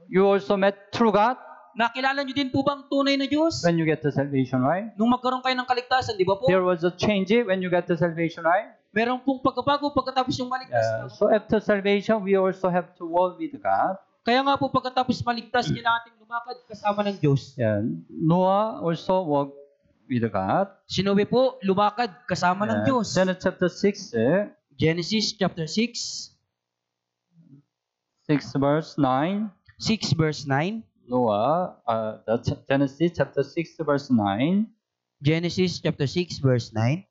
You also met true God
Nakilala niyo din po ba ang tunay na Diyos?
when you get to salvation, right?
Nung magkaroon kayo ng kaligtasan, di ba po?
There was a change when you get to salvation, right?
Meron pong pagkabago pagkatapos yung maligtas.
So after salvation, we also have to walk with God.
Kaya nga po pagkatapos maligtas, kailangan nating lumakad kasama ng Diyos.
Noah also walked with God.
Si Noe po, lumakad kasama ng Diyos.
Genesis chapter 6,
Genesis chapter 6,
6 verse 9.
6 verse 9.
Noah, Genesis chapter 6 verse 9.
Genesis chapter 6 verse 9.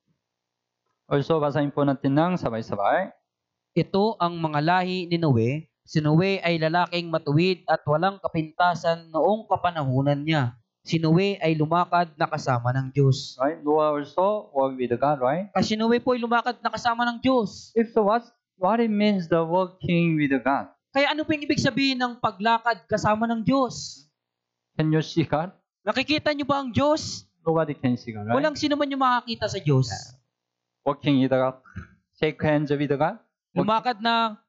Also, basahin po natin ng sabay-sabay.
Ito ang mga lahi ni Noe. Si Noe ay lalaking matuwid at walang kapintasan noong kapanahunan niya. Si Noe ay lumakad na kasama ng Diyos.
Right? Noah also walked with God, right?
Kasi si Noe po ay lumakad na kasama ng Diyos.
If so, what it means the walking with God?
Kaya ano po yung ibig sabihin ng paglakad kasama ng Diyos?
Can you see God?
Nakikita niyo ba ang Diyos?
Nobody can see God, right?
Walang sino man yung makakita sa Diyos.
Walking with God, shake hands with God.
Lumakad na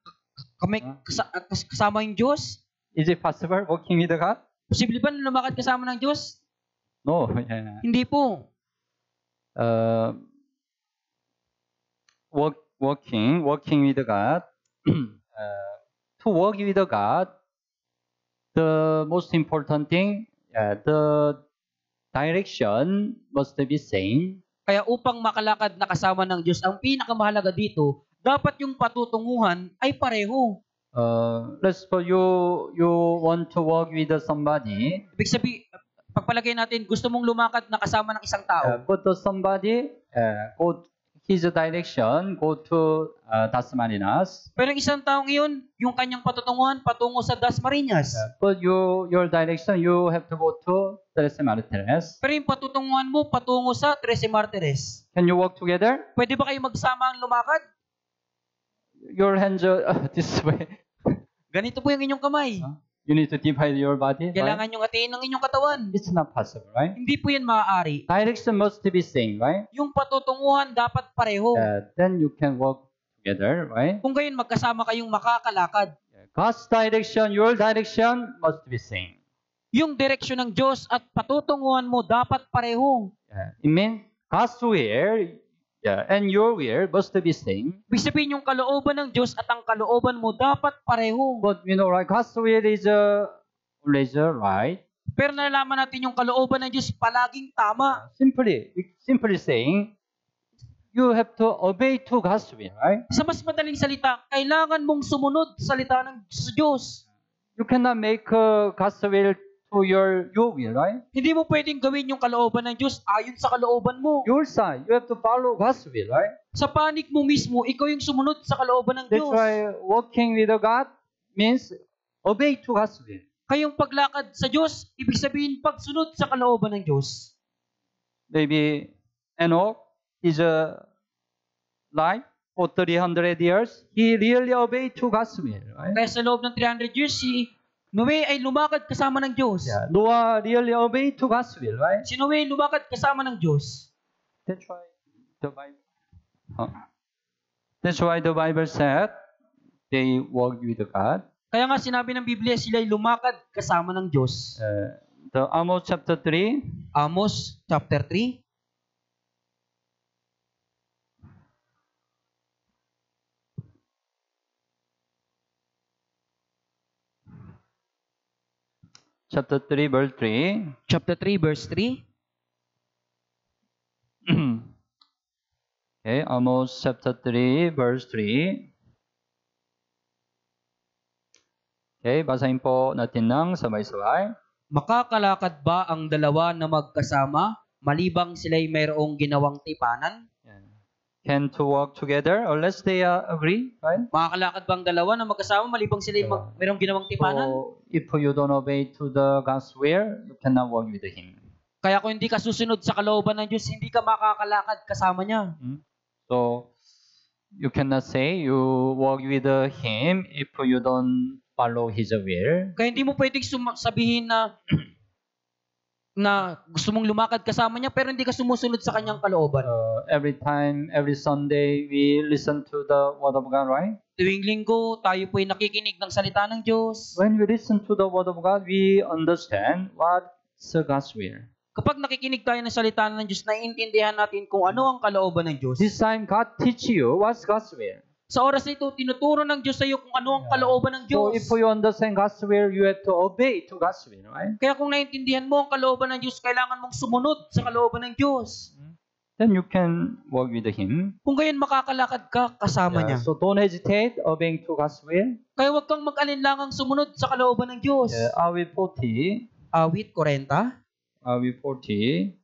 kasama yung Diyos?
Is it possible walking with God?
Posible ba na lumakad kasama ng Diyos?
No.
Hindi po.
Walking with God. To walk with God, the most important thing, the direction must be same.
Kaya upang makalakad na kasama ng Diyos, ang pinakamahalaga dito, dapat yung patutunguhan ay pareho.
Let's suppose you want to walk with somebody.
Ibig sabihin, pagpalagay natin, gusto mong lumakad na kasama ng isang tao.
But somebody go his direction go to Dasmariñas.
Pero yung isang taong iyon, yung kanyang patutunguhan patungo sa Dasmariñas.
But your direction you have to go to Trece Martires.
Pero yung patutunguhan mo patungo sa Trece Martires.
Can you walk together?
Pwede ba kayo magsama ang lumakad?
Your hands are this way.
Ganito po yung inyong kamay.
You need to divide your body.
Kailangan
Right?
yung hatiin ng inyong katawan.
It's not possible, right?
Hindi po yan maaari.
Direction must be same, right?
Yung patutunguhan dapat pareho.
Then you can walk together, right?
Kung gayon magkasama kayong makakalakad.
God's direction, your direction must be same.
Yung direksyon ng Diyos at patutunguhan mo dapat pareho.
It means God's will, and your will must be same.
Ibig sabihin yung kalooban ng Diyos at ang kalooban mo dapat pareho.
But right, God's will is always right.
Pero nalalaman natin yung kalooban ng Diyos palaging tama.
Simply saying, you have to obey to God's will, right?
Sa mas madaling salita, kailangan mong sumunod sa salita ng Diyos.
You cannot make God's will to your will, right?
Hindi mo pwedeng gawin yung kalooban ng Diyos ayon sa kalooban mo.
Your side, you have to follow God's will, right?
Sa panig mo mismo, ikaw yung sumunod sa kalooban ng
That's
Diyos.
why walking with God means obey to God's will.
Kayong paglakad sa Diyos, ibig sabihin pagsunod sa kalooban ng Diyos.
Maybe Enoch is life for 300 years. He really obeyed to God's will, right?
Kaya sa loob ng 300 years, si Noe ay lumakad kasama ng Diyos.
Noah really obeyed to God's will, right?
Si Noe lumakad kasama ng Diyos.
That's why the Bible. That's why the Bible said they walked with God.
Kaya nga sinabi ng Biblia, sila'y lumakad kasama ng Diyos.
The Amos chapter 3,
Amos chapter 3,
chapter 3, verse 3.
chapter 3 verse 3.
Okay, Amos chapter 3, verse 3. Okay, basahin po natin ng sabay-sabay.
Makakalakad ba ang dalawa na magkasama, malibang sila'y mayroong ginawang tipanan?
Can two walk together unless they agree, right?
Makakalakad ba ang dalawa na magkasama, malibang sila'y mayroong ginawang tipanan?
So, if you don't obey to the God's will, you cannot walk with Him.
Kaya kung hindi ka susunod sa kalooban ng Diyos, hindi ka makakalakad kasama niya.
So, you cannot say you walk with Him if you don't follow His will.
Kaya hindi mo pwedeng sabihin na gusto mong lumakad kasama niya pero hindi ka sumusunod sa kanyang kalooban.
Every time, every Sunday, we listen to the Word of God, right?
Tuwing linggo, tayo po'y nakikinig ng salita ng Diyos.
When we listen to the Word of God, we understand what's God's will.
Kapag nakikinig tayo ng salita ng Diyos, naiintindihan natin kung ano ang kalooban ng Diyos.
This time, God teach you what's God's will.
Sa oras na ito, tinuturo ng Diyos sa iyo kung ano ang kalooban ng
So,
Diyos.
if you understand God's will, you have to obey to God's will, right?
Kaya kung naiintindihan mo ang kalooban ng Diyos, kailangan mong sumunod sa kalooban ng Diyos.
Then you can walk with Him.
Kung gayon, makakalakad ka kasama niya.
So don't hesitate obeying to God's will.
Kaya huwag kang mag-alinlangang sumunod sa kalooban ng Diyos.
Awit 40.
Awit 40.
Awit 40.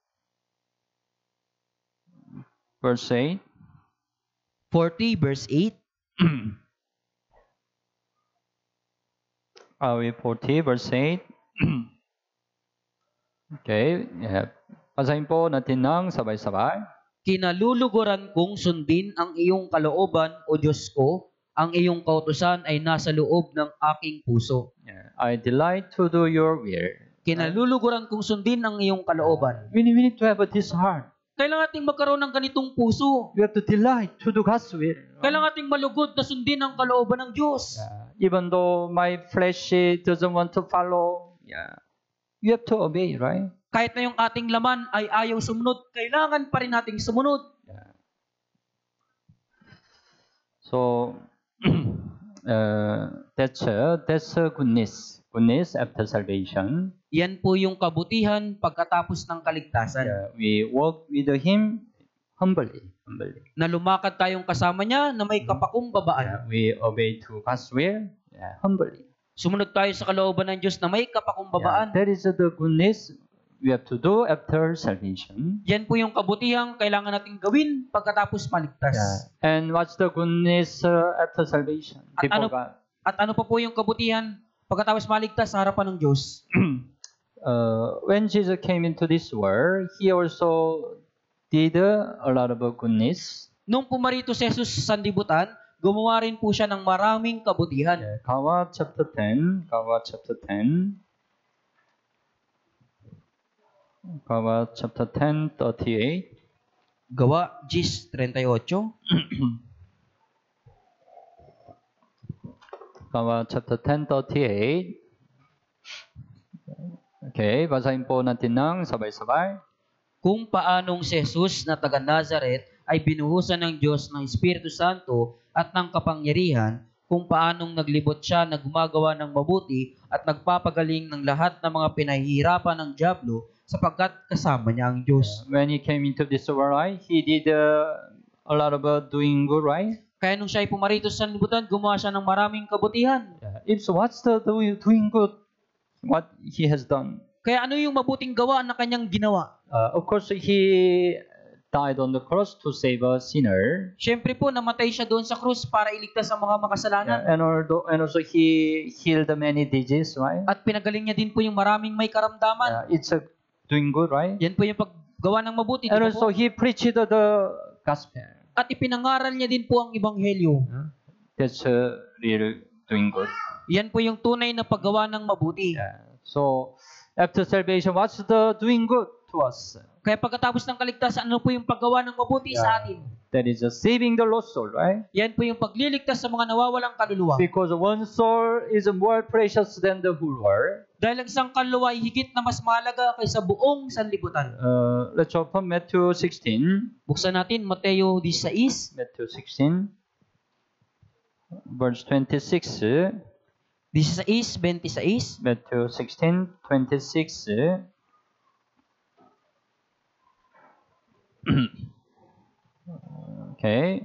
Verse 8.
40 verse 8.
Awit 40 verse 8. Okay. Basahin po natin ng sabay-sabay.
Kinaluluguran kong sundin ang iyong kalooban, O Diyos ko, ang iyong kautusan ay nasa loob ng aking puso.
I delight to do your will.
Kinaluluguran kong sundin ang iyong kalooban.
We need to have this heart.
Kailangan nating magkaroon ng ganitong puso.
We have to delight to do God's will.
Kailangan nating malugod na sundin ang kalooban ng Diyos.
Even though my flesh doesn't want to follow, you have to obey, right?
Kahit na yung ating laman ay ayaw sumunod, kailangan pa rin nating sumunod.
So, that's goodness. Goodness after salvation.
Yan po yung kabutihan pagkatapos ng kaligtasan.
We walk with Him humbly.
Na lumakad tayong kasama niya na may kapakumbabaan.
We obey to God's will humbly.
Sumunod tayo sa kalooban ng Diyos na may kapakumbabaan.
That is the goodness we have to do after salvation.
Yan po yung kabutihang kailangan nating gawin pagkatapos maligtas.
And what's the goodness after salvation?
At ano pa po yung kabutihan pagkatapos maligtas sa harapan ng Diyos?
When Jesus came into this world, He also did a lot of goodness.
Nung pumarito si Jesus sa sanlibutan, gumawa rin po siya ng maraming kabutihan.
Gawa chapter 10. Gawa chapter 10. Gawa chapter 10, 38.
Gawa 10:38.
Gawa chapter 10, 38. Okay, basahin po natin ng sabay-sabay.
Kung paanong si Jesus na taga Nazaret ay binuhusan ng Diyos ng Espiritu Santo at ng kapangyarihan, kung paanong naglibot siya na gumagawa ng mabuti at nagpapagaling ng lahat ng mga pinahihirapan ng dyablo sapagkat kasama niya ang Diyos.
When He came into this world, right, He did a lot of doing good, right?
Kaya nung siya ay pumarito sa sanlibutan, gumawa siya ng maraming kabutihan.
It's what's the doing good, what He has done.
Kaya ano yung mabuting gawa na kanyang ginawa?
Of course, He died on the cross to save a sinner.
Siyempre po, namatay siya doon sa krus para iligtas ang mga makasalanan.
And also He healed many diseases, right?
At pinagaling niya din po yung maraming may karamdaman.
It's doing good, right?
Yan po yung paggawa ng mabuti.
And also He preached the gospel.
At ipinangaral niya din po ang ebanghelyo.
That's really doing good.
Yan po yung tunay na paggawa ng mabuti.
So, after salvation, what's the doing good to us?
Kaya pagkatapos ng kaligtasan, ano po yung paggawa ng mabuti sa atin?
That is saving the lost soul, right?
Yan po yung pagliligtas sa mga nawawalang kaluluwa.
Because one soul is more precious than the whole world.
Dahil ang isang kaluluwa ay higit na mas mahalaga kaysa buong sanlibutan.
Let's open Matthew 16.
Buksan natin Mateo 16,
Matthew 16, verse 26.
16:26.
Matthew 16:26. Okay.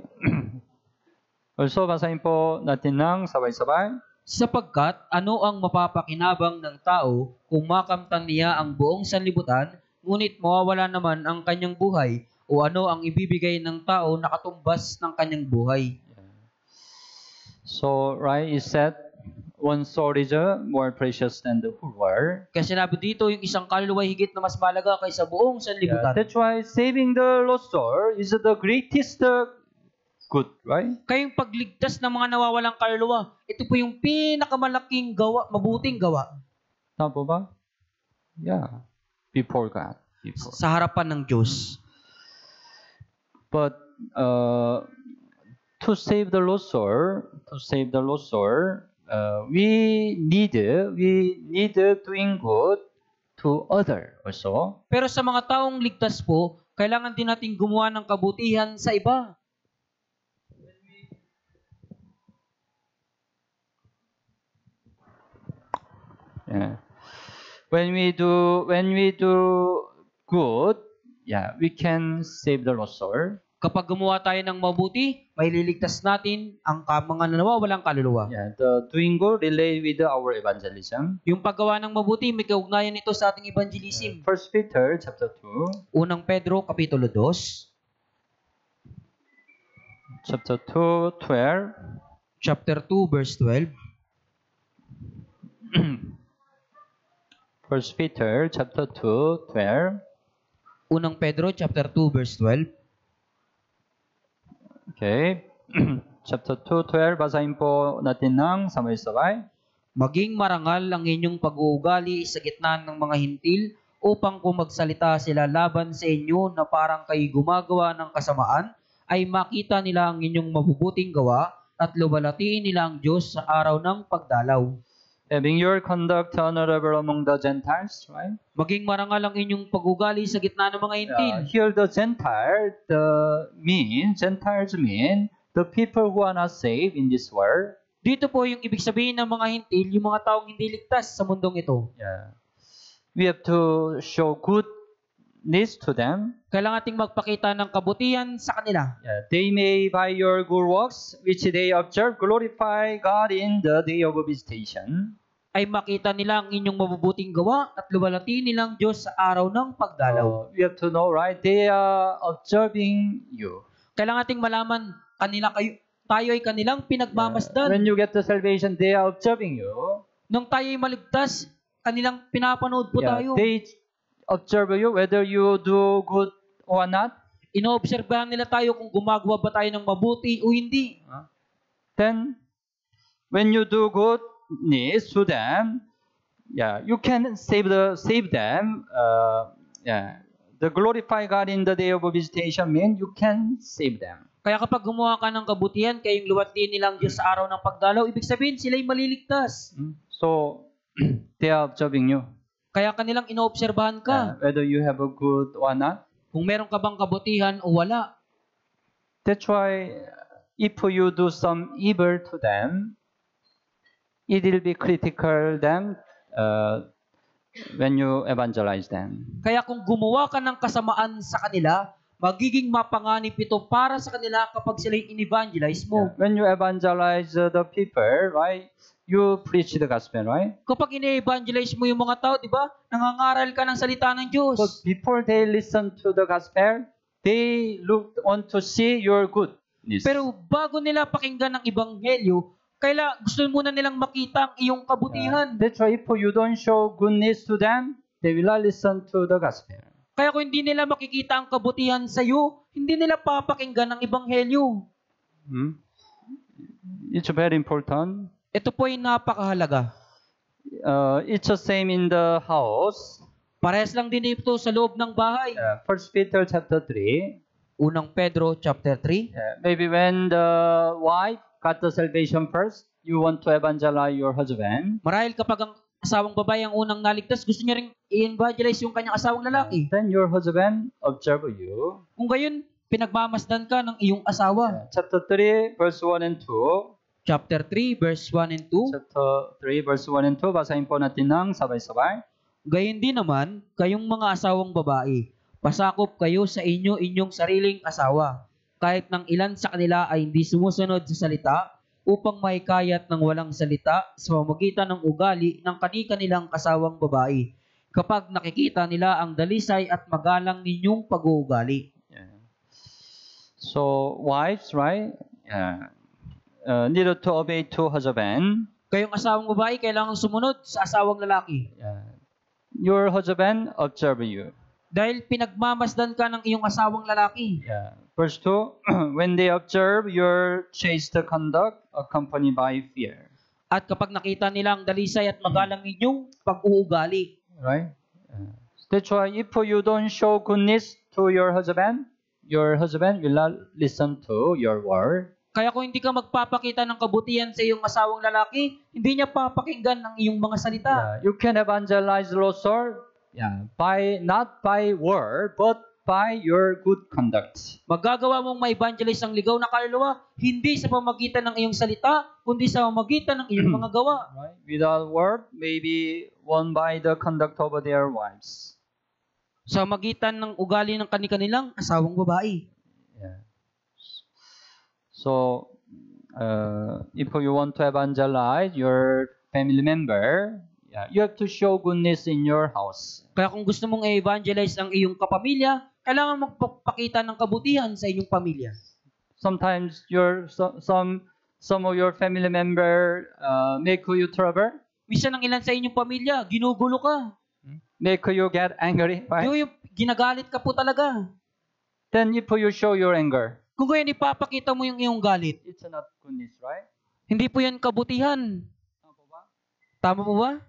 Also, basahin po natin ng sabay-sabay.
Sapagkat ano ang mapapakinabang ng tao kung makamtan niya ang buong sanlibutan, ngunit mawawala naman ang kanyang buhay, o ano ang ibibigay ng tao na katumbas ng kanyang buhay?
So, right, it said, one soul is more precious than the whole world.
Kaya sinabi dito, yung isang kaluluwa ay higit na mas mahalaga kaysa buong sanlibutan.
That's why saving the lost soul is the greatest good, right?
Kayong pagligtas ng mga nawawalang kaluluwa, ito po yung pinakamalaking gawa, mabuting gawa.
Tama po ba? Yeah. Before God. Before.
Sa harapan ng Diyos.
But to save the lost soul, we need doing good to other also.
Pero sa mga taong ligtas po, kailangan din nating gumawa ng kabutihan sa iba.
Yeah. When we do good, yeah, we can save the lost soul.
Kapag gumawa tayo ng mabuti, may liligtas natin ang mga nawawalang kaluluwa.
Yeah, the doing good relate with our evangelism.
Yung paggawa ng mabuti, may kaugnayan ito sa ating evangelism.
1 Peter chapter 2.
Unang Pedro, Kapitulo 2.
Chapter 2, 12.
Chapter 2, verse 12.
1 Peter chapter 2, 12.
Unang Pedro, chapter 2, verse 12.
Okay. Chapter 2, 12. Basahin po natin ng sabay-sabay.
Maging marangal ang inyong pag-uugali sa gitna ng mga hintil upang kung magsalita sila laban sa inyo na parang kayo gumagawa ng kasamaan, ay makita nila ang inyong mabubuting gawa at luwalhatiin nila ang Diyos sa araw ng pagdalaw.
Having your conduct honorable among the Gentiles, right?
Maging marangal ang inyong pag-ugali sa gitna ng mga hintil.
Here the Gentiles mean the people who are not saved in this world.
Dito po yung ibig sabihin ng mga hintil, yung mga taong hindi ligtas sa mundong ito.
Yeah. We have to show goodness to them.
Kailangan nating magpakita ng kabutihan sa kanila.
Yeah. They may by your good works, which they observe, glorify God in the day of visitation.
Ay makita nila ang inyong mabubuting gawa at luwalhatiin nilang Diyos sa araw ng pagdalaw.
We have to know, right? They are observing you.
Kailangan nating malaman, tayo ay kanilang pinagmamasdan.
When you get the salvation, they are observing you.
Nung tayo ay maligtas, kanilang pinapanood po tayo.
They observe you whether you do good or not.
Inoobserbahan nila tayo kung gumagawa ba tayo ng mabuti o hindi.
Then, when you do goodness to them, you can save them. The glorify God in the day of visitation means you can save them.
Kaya kapag gumawa ka ng kabutihan, kayong luwalhatiin nilang Diyos sa araw ng pagdalaw, ibig sabihin sila'y maliligtas.
So, they are observing you.
Kaya kanilang inoobserbahan ka.
Whether you have a good or not.
Kung meron ka bang kabutihan o wala.
That's why if you do some evil to them, it will be critical them when you evangelize them.
Kaya kung gumawa ka ng kasamaan sa kanila, magiging mapanganib ito para sa kanila kapag sila'y in-evangelize mo.
When you evangelize the people, right? You preach the gospel, right?
Kapag ine-evangelize mo yung mga tao, di ba? Nangangaral ka ng salita ng Diyos.
But before they listen to the gospel, they look on to see your goodness.
Pero bago nila pakinggan ng ebanghelyo, gusto muna nilang makita ang iyong kabutihan.
That's why if you don't show goodness to them, they will not listen to the gospel.
Kaya kung hindi nila makikita ang kabutihan sa iyo, hindi nila papakinggan ang ebanghelyo.
It's very important.
Ito po ay napakahalaga.
It's the same in the house.
Parehas lang din ito sa loob ng bahay.
1 Peter chapter 3.
Unang Pedro chapter 3.
Maybe when the wife got the salvation first, you want to evangelize your husband.
Marahil kapag ang asawang babae ang unang naligtas, gusto niya ring i-evangelize yung kanyang asawang lalaki.
Then your husband observe you.
Kung gayon, pinagmamasdan ka ng iyong asawa.
Chapter 3, verse 1 and 2.
Chapter 3, verse 1 and 2.
Chapter 3, verse 1 and 2. Basahin po natin ng sabay-sabay.
Gayon din naman, kayong mga asawang babae, pasakop kayo sa inyong sariling asawa, kahit ng ilan sa kanila ay hindi sumusunod sa salita, upang maikayat ng walang salita sa pamamagitan ng ugali ng kani-kanilang asawang babae, kapag nakikita nila ang dalisay at magalang ninyong pag-uugali.
So, wives, right? Need to obey to husband.
Kayong asawang babae, kailangan sumunod sa asawang lalaki.
Your husband observe you.
Dahil pinagmamasdan ka ng iyong asawang lalaki.
Verse 2, when they observe your chaste conduct accompanied by fear.
At kapag nakita nila ang dalisay at magalang ninyong pag-uugali.
Right? That's why if you don't show goodness to your husband will not listen to your word.
Kaya kung hindi ka magpapakita ng kabutihan sa iyong asawang lalaki, hindi niya papakinggan ang iyong mga salita.
You can evangelize also, not by word, but by your good conduct.
Magagawa mong ma-evangelize ang ligaw na kaluluwa, hindi sa pamagitan ng iyong salita, kundi sa pamagitan ng iyong mga gawa.
Right? Without word, maybe won by the conduct of their wives.
Sa magitan ng ugali ng kani-kanilang asawang babae.
So, if you want to evangelize your family member, you have to show goodness in your house.
Kaya kung gusto mong i-evangelize ang iyong kapamilya, kailangan magpakita ng kabutihan sa inyong pamilya.
Sometimes some of your family member make you trouble.
Minsan ang ilan sa inyong pamilya, ginugulo ka.
Make you get angry, right?
Yung ginagalit ka po talaga.
Then if you show your anger,
Kung gayon ipapakita mo yung iyong galit,
it's not goodness, right?
hindi po yan kabutihan. Tama po ba?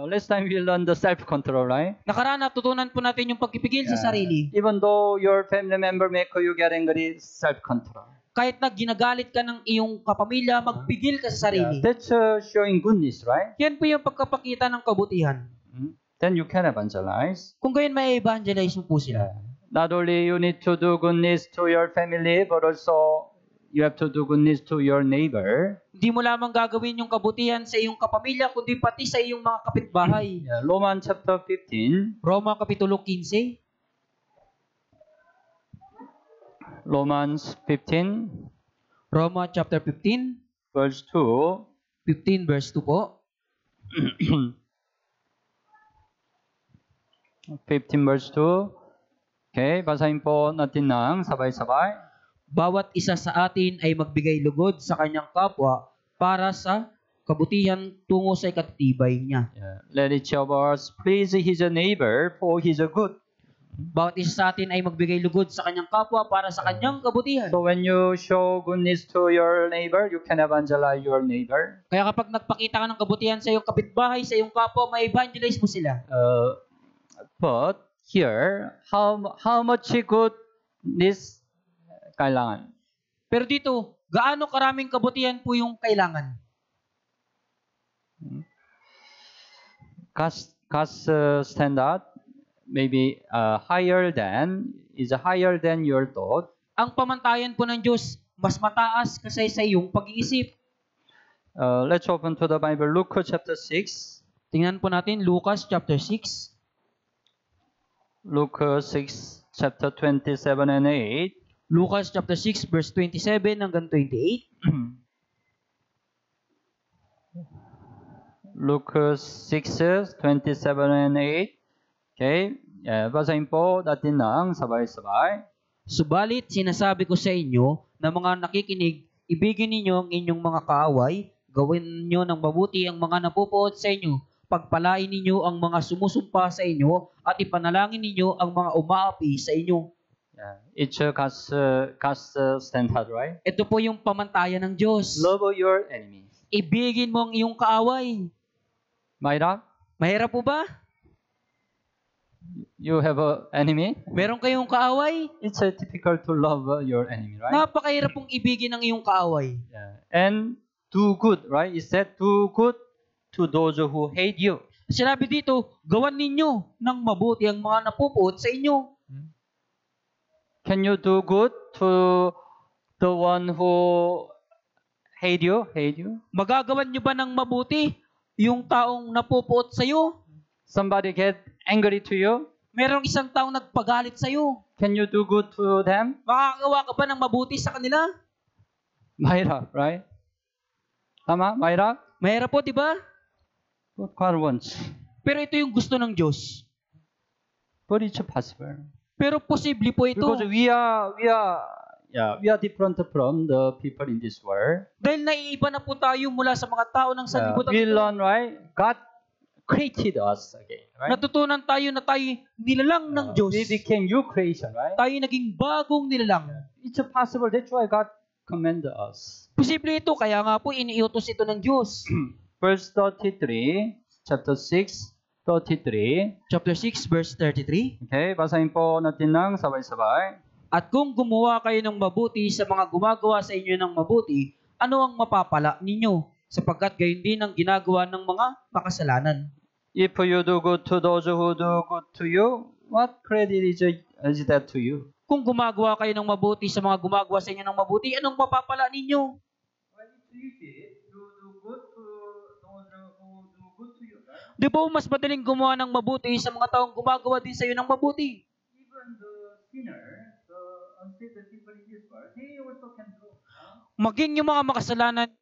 Last time we learned the self-control, right?
Nakaraan natutunan po natin yung pagpipigil sa sarili.
Even though your family member make you get angry, self-control.
Kahit na ginagalit ka ng iyong kapamilya, magpigil ka sa sarili.
That's showing goodness, right?
Yan po yung pagkapakita ng kabutihan.
Then you can evangelize.
Kung gayon may evangelize mo po sila.
Not only you need to do goodness to your family, but also you have to do goodness to your neighbor.
Hindi mo lamang gagawin yung kabutihan sa iyong kapamilya, kundi pati sa iyong mga kapitbahay.
Romans chapter 15.
Roma Kapitulo 15.
Romans 15.
Roma chapter 15.
Verse 2.
15 verse 2 po.
15 verse 2. Okay, basahin po natin ng sabay-sabay.
Bawat isa sa atin ay magbigay lugod sa kanyang kapwa para sa kabutihan tungo sa ikatitibay niya.
Let each of us please his neighbor for his good.
Bawat isa sa atin ay magbigay lugod sa kanyang kapwa para sa kanyang kabutihan.
So when you show goodness to your neighbor, you can evangelize your neighbor.
Kaya kapag nagpakita ka ng kabutihan sa iyong kapitbahay, sa iyong kapwa, may evangelize mo sila.
But here, how much goodness kailangan?
Pero dito, gaano karaming kabutihan po yung kailangan?
God's standard maybe higher than your thought.
Ang pamantayan po ng Diyos, mas mataas kasi sa iyong pag-iisip.
Let's open to the Bible, Luke chapter 6.
Tingnan po natin, Lucas chapter 6.
Luke 6, chapter 27 and 8.
Lucas chapter 6, verse 27 hanggang 28.
Luke 6, 27 and 8. Okay, basahin po natin ng sabay-sabay.
Subalit sinasabi ko sa inyo na mga nakikinig, ibigin ninyo ang inyong mga kaaway, gawin ninyo ng mabuti ang mga napupuot sa inyo, pagpalain ninyo ang mga sumusumpa sa inyo, at ipanalangin ninyo ang mga umaapi sa inyo.
It's God's standard, right?
Ito po yung pamantayan ng Diyos.
Love your enemies.
Ibigin mo ang iyong kaaway.
Mahirap?
Mahirap po ba?
You have an enemy.
Meron kayong kaaway?
It's difficult to love your enemy, right?
Napakahirap pong ibigin ang iyong kaaway.
Yeah. And do good, right? It said do good to those who hate you.
Sinabi dito, gawan ninyo ng mabuti ang mga napupuot sa inyo.
Can you do good to the one who hate you? Hate you?
Magagawan nyo ba ng mabuti yung taong napupuot sa iyo?
Somebody get angry to you?
Merong isang taong nagpagalit sa iyo.
Can you do good to them?
Makakagawa ka ba ng mabuti sa kanila?
Mahirap, right? Tama? Mahirap?
Mahirap po, di ba?
What God wants.
Pero ito yung gusto ng Diyos.
But it's possible.
Pero posible po ito.
Because we are different from the people in this world.
Dahil naiiba na po tayo mula sa mga tao ng sanlibutan
We
ito.
learn, right? God created us again, right?
Natutunan tayo na tayo nilalang ng Diyos.
We became new creation, right?
Tayo naging bagong nilalang.
It's possible. That's why God commanded us.
Posible ito, kaya nga po iniutos ito ng Diyos.
Verse 33, chapter 6, 33.
Chapter 6, verse 33.
Okay, basahin po natin ng sabay-sabay.
At kung gumawa kayo ng mabuti sa mga gumagawa sa inyo ng mabuti, ano ang mapapala ninyo? Sapagkat gayon din ang ginagawa ng mga makasalanan.
If you do good to those who do good to you, what credit is that to you?
Kung gumagawa kayo ng mabuti sa mga gumagawa sa inyo ng mabuti, anong mapapala ninyo? Di ba mas madaling gumawa ng mabuti sa mga taong gumagawa din sa iyo ng mabuti?
Even the sinner, the unsaved people in this world, they also can do.
Maging yung mga makasalanan,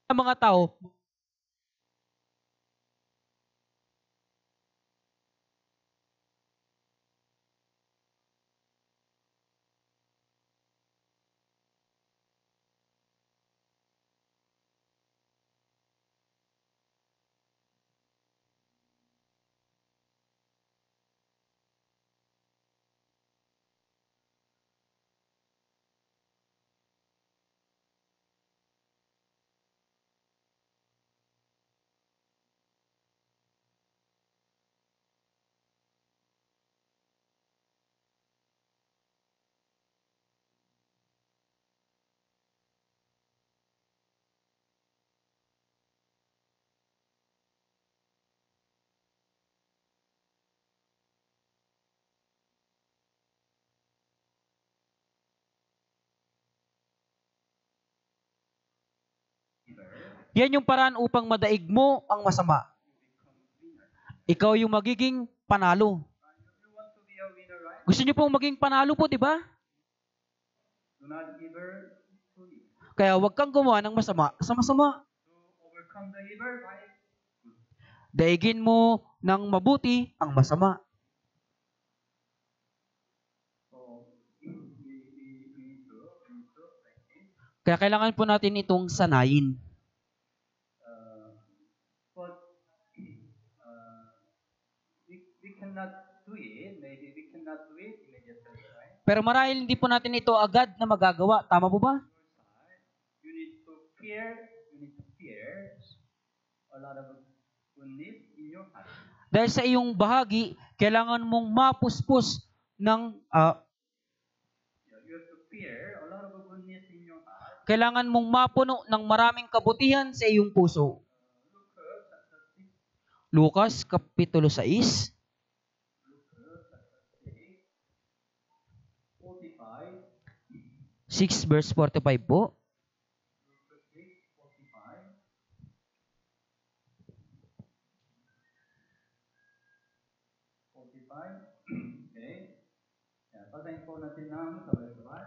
ang mga tao, Yan yung paraan upang madaig mo ang masama. Ikaw yung magiging panalo.
You want to be a winner, right?
Gusto niyo pong maging panalo po, di ba?
Do not ever to it.
Kaya huwag kang gumawa ng masama sa masama.
To overcome the evil by good.
Daigin mo ng mabuti ang masama.
So we need to practice.
Kaya kailangan po natin itong sanayin.
But we cannot do it. Maybe we cannot do it immediately, right?
Pero marahil hindi po natin ito agad na magagawa. Tama po ba?
You need to fear a lot of goodness in your heart.
Dahil sa iyong bahagi, kailangan mong mapuspos ng
You have to fear a lot of goodness in your heart.
kailangan mong mapuno ng maraming kabutihan sa iyong puso. Lucas Kapitulo 6, 6 verse 45 po.
Okay. Basahin po natin ng sabay-sabay.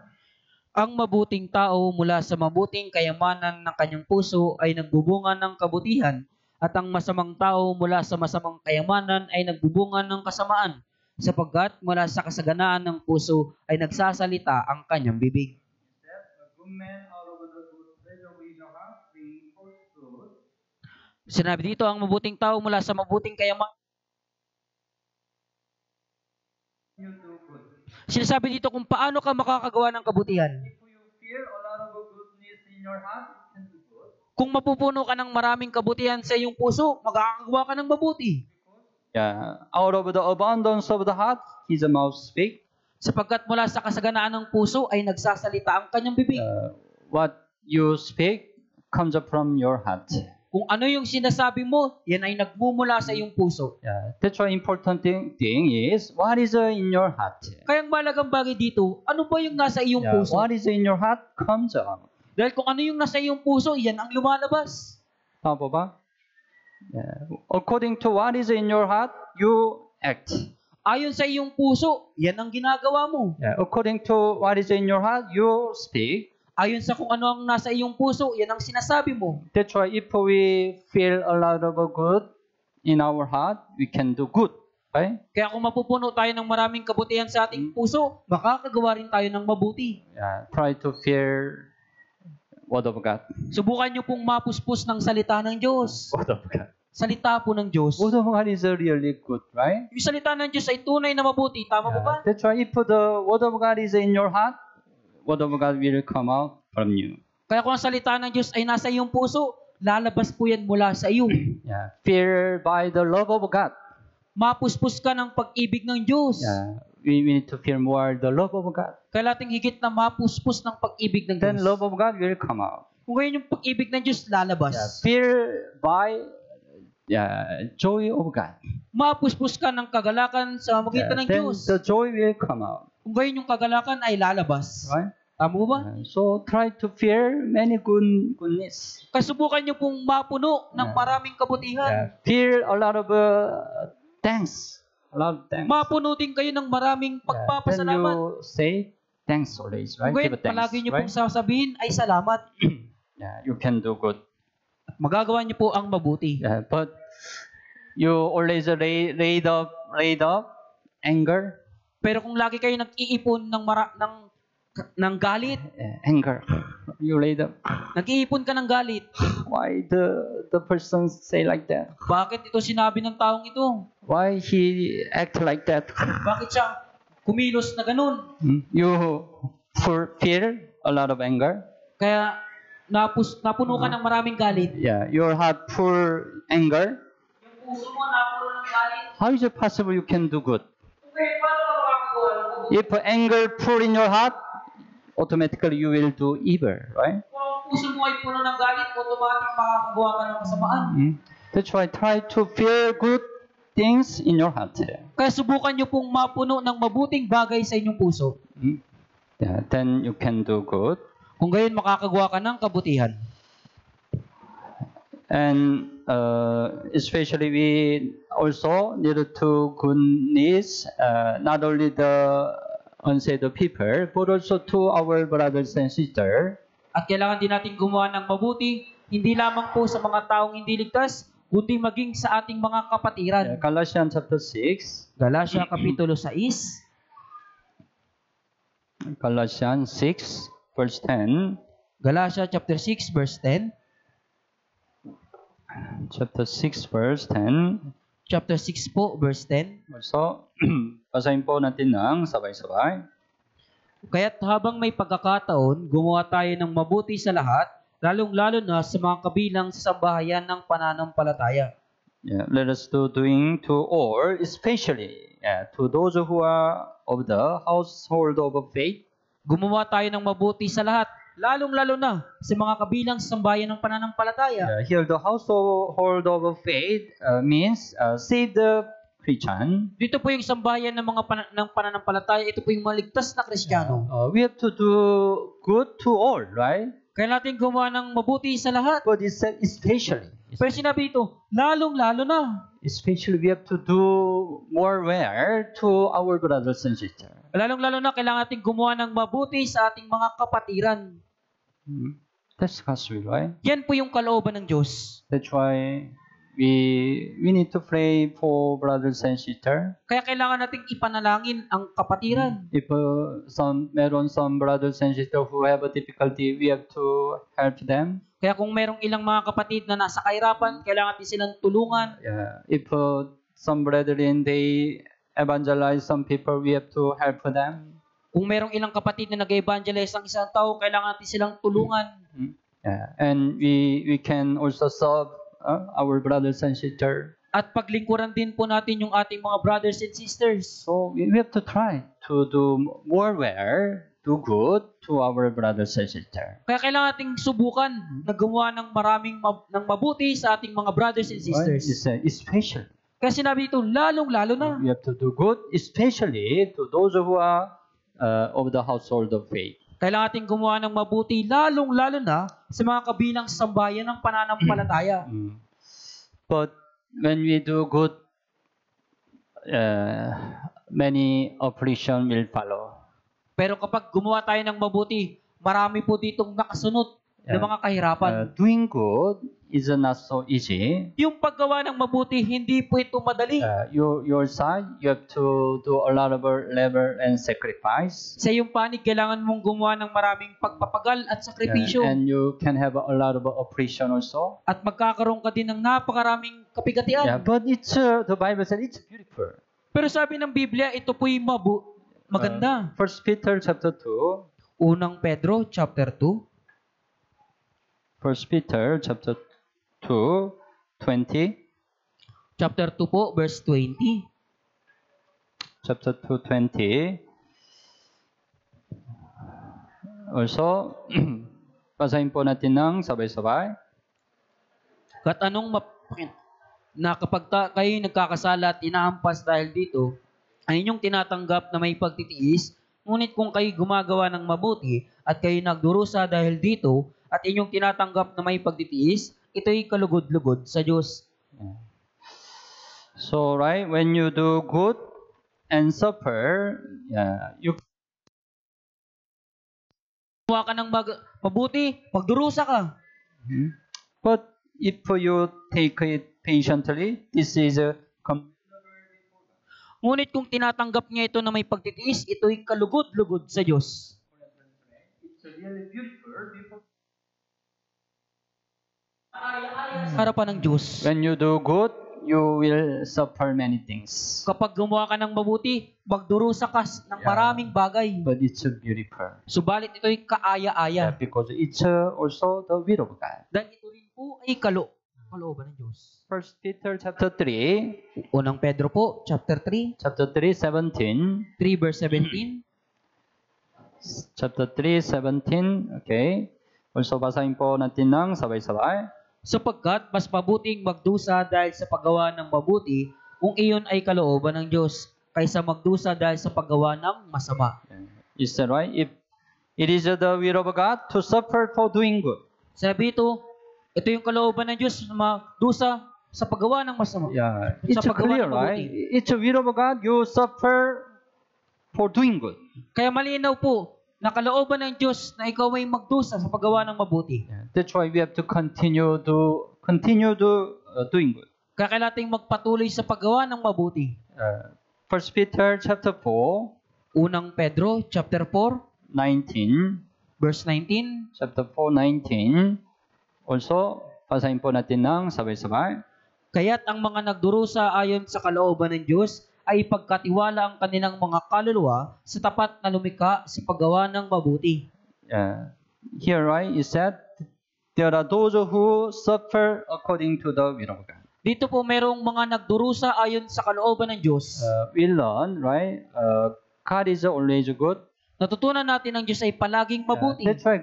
Ang mabuting tao mula sa mabuting kayamanan ng kanyang puso ay nagbubunga ng kabutihan, at ang masamang tao mula sa masamang kayamanan ay nagbubunga ng kasamaan, sapagkat mula sa kasaganaan ng puso ay nagsasalita ang kanyang bibig.
A good man out of the good treasure of your heart brings forth fruit.
Sinabi dito, ang mabuting tao mula sa mabuting kayamanan.
You do good.
Sinasabi dito kung paano ka makakagawa ng kabutihan.
If you fear a lot of goodness in your heart, you can do good.
Kung mapupuno ka ng maraming kabutihan sa iyong puso, makakagawa ka ng mabuti.
Yeah, out of the abundance of the heart, his mouth speak.
Sapagkat mula sa kasaganaan ng puso ay nagsasalita ang kanyang bibig.
What you speak comes from your heart.
Kung ano yung sinasabi mo, yan ay nagmumula sa iyong puso.
Yeah, that's why important thing is what is in your heart.
Kaya ang malagang bagay dito, ano ba yung nasa iyong
Yeah,
puso?
what is in your heart comes out.
Dahil kung ano yung nasa iyong puso, yan ang lumalabas.
Tama po ba? Yeah. According to what is in your heart, you act.
Ayon sa iyong puso, yan ang ginagawa mo.
Yeah. According to what is in your heart, you speak.
Ayon sa kung ano ang nasa iyong puso, yan ang sinasabi mo.
That's why if we feel a lot of good in our heart, we can do good. Right?
Kaya kung mapupuno tayo ng maraming kabutihan sa ating puso, makakagawa rin tayo ng mabuti.
Yeah. Try to fear Word of God.
Subukan niyo pong mapuspos ng salita ng Diyos.
Word of God.
Salita po ng Diyos.
Word of God is really good, right?
Yung salita ng Diyos ay tunay na mabuti. Tama po ba?
That's why if the Word of God is in your heart, Word of God will come out from you.
Kaya kung ang salita ng Diyos ay nasa iyong puso, lalabas po yan mula sa iyo.
Yeah. Fear by the love of God.
Mapuspos ka ng pag-ibig ng Diyos.
Yeah. We need to fear more the love of God.
Kaya nating higit na mapuspos ng pag-ibig ng
Then
Diyos.
love of God will come out.
Kung ngayon yung pag-ibig ng Diyos lalabas.
Yeah. Fear by joy of God.
Mapuspos ka ng kagalakan sa magitan ng
Then
Diyos.
the joy will come out.
Kung ngayon yung kagalakan ay lalabas.
Right?
Tama po ba?
So try to fear many goodness.
Kaya subukan nyo pong mapuno ng maraming kabutihan.
Yeah. Fear a lot of thanks. A lot of thanks.
Mapuno din kayo ng maraming
Then
pagpapasalamat.
you say thanks always, right?
Kung
Give
ngayon
thanks,
palagi nyo
right?
pong sasabihin ay salamat.
Yeah, you can do good.
At magagawa nyo po ang mabuti.
Yeah, but you always laid up anger.
Pero kung lagi kayo nag-iipon ng galit,
Anger. You laid up.
nag-iipon ka ng galit,
Why the person say like that?
bakit ito sinabi ng taong ito?
Why he act like that?
Bakit siya kumilos na ganun?
You fear a lot of anger.
Kaya napuno ka ng maraming galit.
Yeah, your heart full anger.
Yung puso mo napuno ng galit.
How is it possible you can do good?
Okay, paano ka makakagawa ng mabuti?
If anger full in your heart, automatically you will do evil, right?
Kung ang puso mo ay puno ng galit, automatic makakagawa ka ng kasamaan.
That's why try to fear good things in your heart.
Kaya subukan nyo pong mapuno ng mabuting bagay sa inyong puso.
Yeah, then you can do good.
Kung gayon makakagawa ka ng kabutihan.
And especially we also need to goodness not only the unsaved people, but also to our brothers and sisters.
At kailangan din natin gumawa ng mabuti, hindi lamang po sa mga taong hindi ligtas, kundi maging sa ating mga kapatiran.
Galatians chapter 6.
Galatia Kapitulo 6,
Galatians 6, verse 10.
Galatia chapter 6, verse 10,
Chapter 6, verse 10.
chapter 6 po, verse 10.
So, basahin po natin ng sabay-sabay.
Kaya't habang may pagkakataon, gumawa tayo ng mabuti sa lahat, lalong-lalo na sa mga kabilang sa sambahayan ng pananampalataya.
Yeah, let us do doing to all, especially to those who are of the household of faith.
Gumawa tayo ng mabuti sa lahat, lalong-lalo na sa mga kabilang sa sambahayan ng pananampalataya.
Here, the household of faith means saved Christian.
Dito po yung sambahayan ng mga ng pananampalataya, ito po yung maligtas na Kristiyano.
We have to do good to all, right?
Kaya natin gumawa ng mabuti sa lahat.
But it said especially.
Pero sinabi ito, lalong-lalo na.
Especially we have to do more well to our brothers and sisters.
Lalong-lalo na, kailangan natin gumawa ng mabuti sa ating mga kapatiran.
That's God's will, right?
Yan po yung kalooban ng Diyos.
That's why we need to pray for brothers and sisters.
Kaya kailangan nating ipanalangin ang kapatiran.
If meron some brothers and sisters who have a difficulty, we have to help them.
Kaya kung merong ilang mga kapatid na nasa kahirapan, kailangan natin silang tulungan.
If some brethren, they evangelize some people, we have to help them.
Kung merong ilang kapatid na nag-evangelize ang isang tao, kailangan natin silang tulungan.
And we can also serve our brothers and sisters.
At paglingkuran din po natin yung ating mga brothers and sisters.
So we have to try to do more well, do good to our brothers and sisters.
Kaya kailangan nating subukan na gumawa ng maraming ng mabuti sa ating mga brothers and sisters.
It's special.
Kaya sinabi ito, lalong-lalo na.
We have to do good, especially to those who are of the household of faith.
Kailangan natin gumawa ng mabuti, lalong-lalo na sa mga kabilang sambahayan ng pananampalataya.
But when we do good, many affliction will follow.
Pero kapag gumawa tayo ng mabuti, marami po ditong nakasunod na mga kahirapan.
Doing good is not so easy.
Yung paggawa ng mabuti, hindi po ito madali.
Your side, you have to do a lot of labor and sacrifice.
Sa iyong panig, kailangan mong gumawa ng maraming pagpapagal at sakripisyo.
And you can have a lot of affliction also.
At magkakaroon ka din ng napakaraming kapigatian.
But it's the Bible says it's beautiful.
Pero sabi ng Biblia, ito po'y maganda.
1 Peter chapter 2.
Unang Pedro chapter 2.
1 Peter chapter 2, 20.
Chapter 2 po, verse 20.
Chapter 2, 20. Also, basahin po natin ng sabay-sabay.
Kat na kapag kayo nagkakasala at inahampas dahil dito, ay inyong tinatanggap na may pagtitiis, ngunit kung kayo gumagawa ng mabuti at kayo nagdurusa dahil dito, at inyong tinatanggap na may pagtitiis, ito'y kalugod-lugod sa Diyos.
So, right, when you do good and suffer, you
Gumawa ka ng mabuti, magdurusa ka.
But if you take it patiently, this is
Ngunit kung tinatanggap niya ito na may pagtitiis, ito'y kalugod-lugod sa Diyos.
It's really beautiful.
Harapan ng Diyos.
When you do good, you will suffer many things.
Kapag gumawa ka ng mabuti, magdurusa ka ng maraming bagay.
But it's beautiful.
Subalit ito'y kaaya-aya.
Because it's also the will of God.
Dahil ito rin po ay kalooban ng Diyos.
1 Peter chapter 3.
Unang Pedro po, chapter 3.
Chapter 3, 17.
3 verse 17.
Chapter 3, 17. Okay. Also, basahin po natin ng sabay-sabay.
Sapagkat mas mabuting magdusa dahil sa paggawa ng mabuti kung iyon ay kalooban ng Diyos kaysa magdusa dahil sa paggawa ng masama.
Is that right? If it is the will of God to suffer for doing good.
Sabi ito Ito yung kalooban ng Diyos na magdusa sa paggawa ng masama.
Yeah,
Sa
it's
paggawa
clear,
ng
right?
mabuti.
It's a will of God. You suffer for doing good.
Kaya malinaw po na kalooban ng Diyos na ikaw ay magdusa sa paggawa ng mabuti.
Yeah, that's why we have to continue doing good.
Kaya kailangan nating magpatuloy sa paggawa ng mabuti.
1 Peter chapter 4,
Unang Pedro, chapter 4,
19,
verse 19.
chapter 4, 19. Also, basahin po natin ng sabay-sabay.
Kaya't ang mga nagdurusa ayon sa kalooban ng Diyos ay ipagkatiwala ang kanilang mga kaluluwa sa tapat na lumikha sa paggawa ng mabuti.
Here, right, it said, there are those who suffer according to the will of God.
Dito po merong mga nagdurusa ayon sa kalooban ng Diyos.
We learn, right, God is always good.
Natutunan natin ang Diyos ay palaging mabuti.
That's why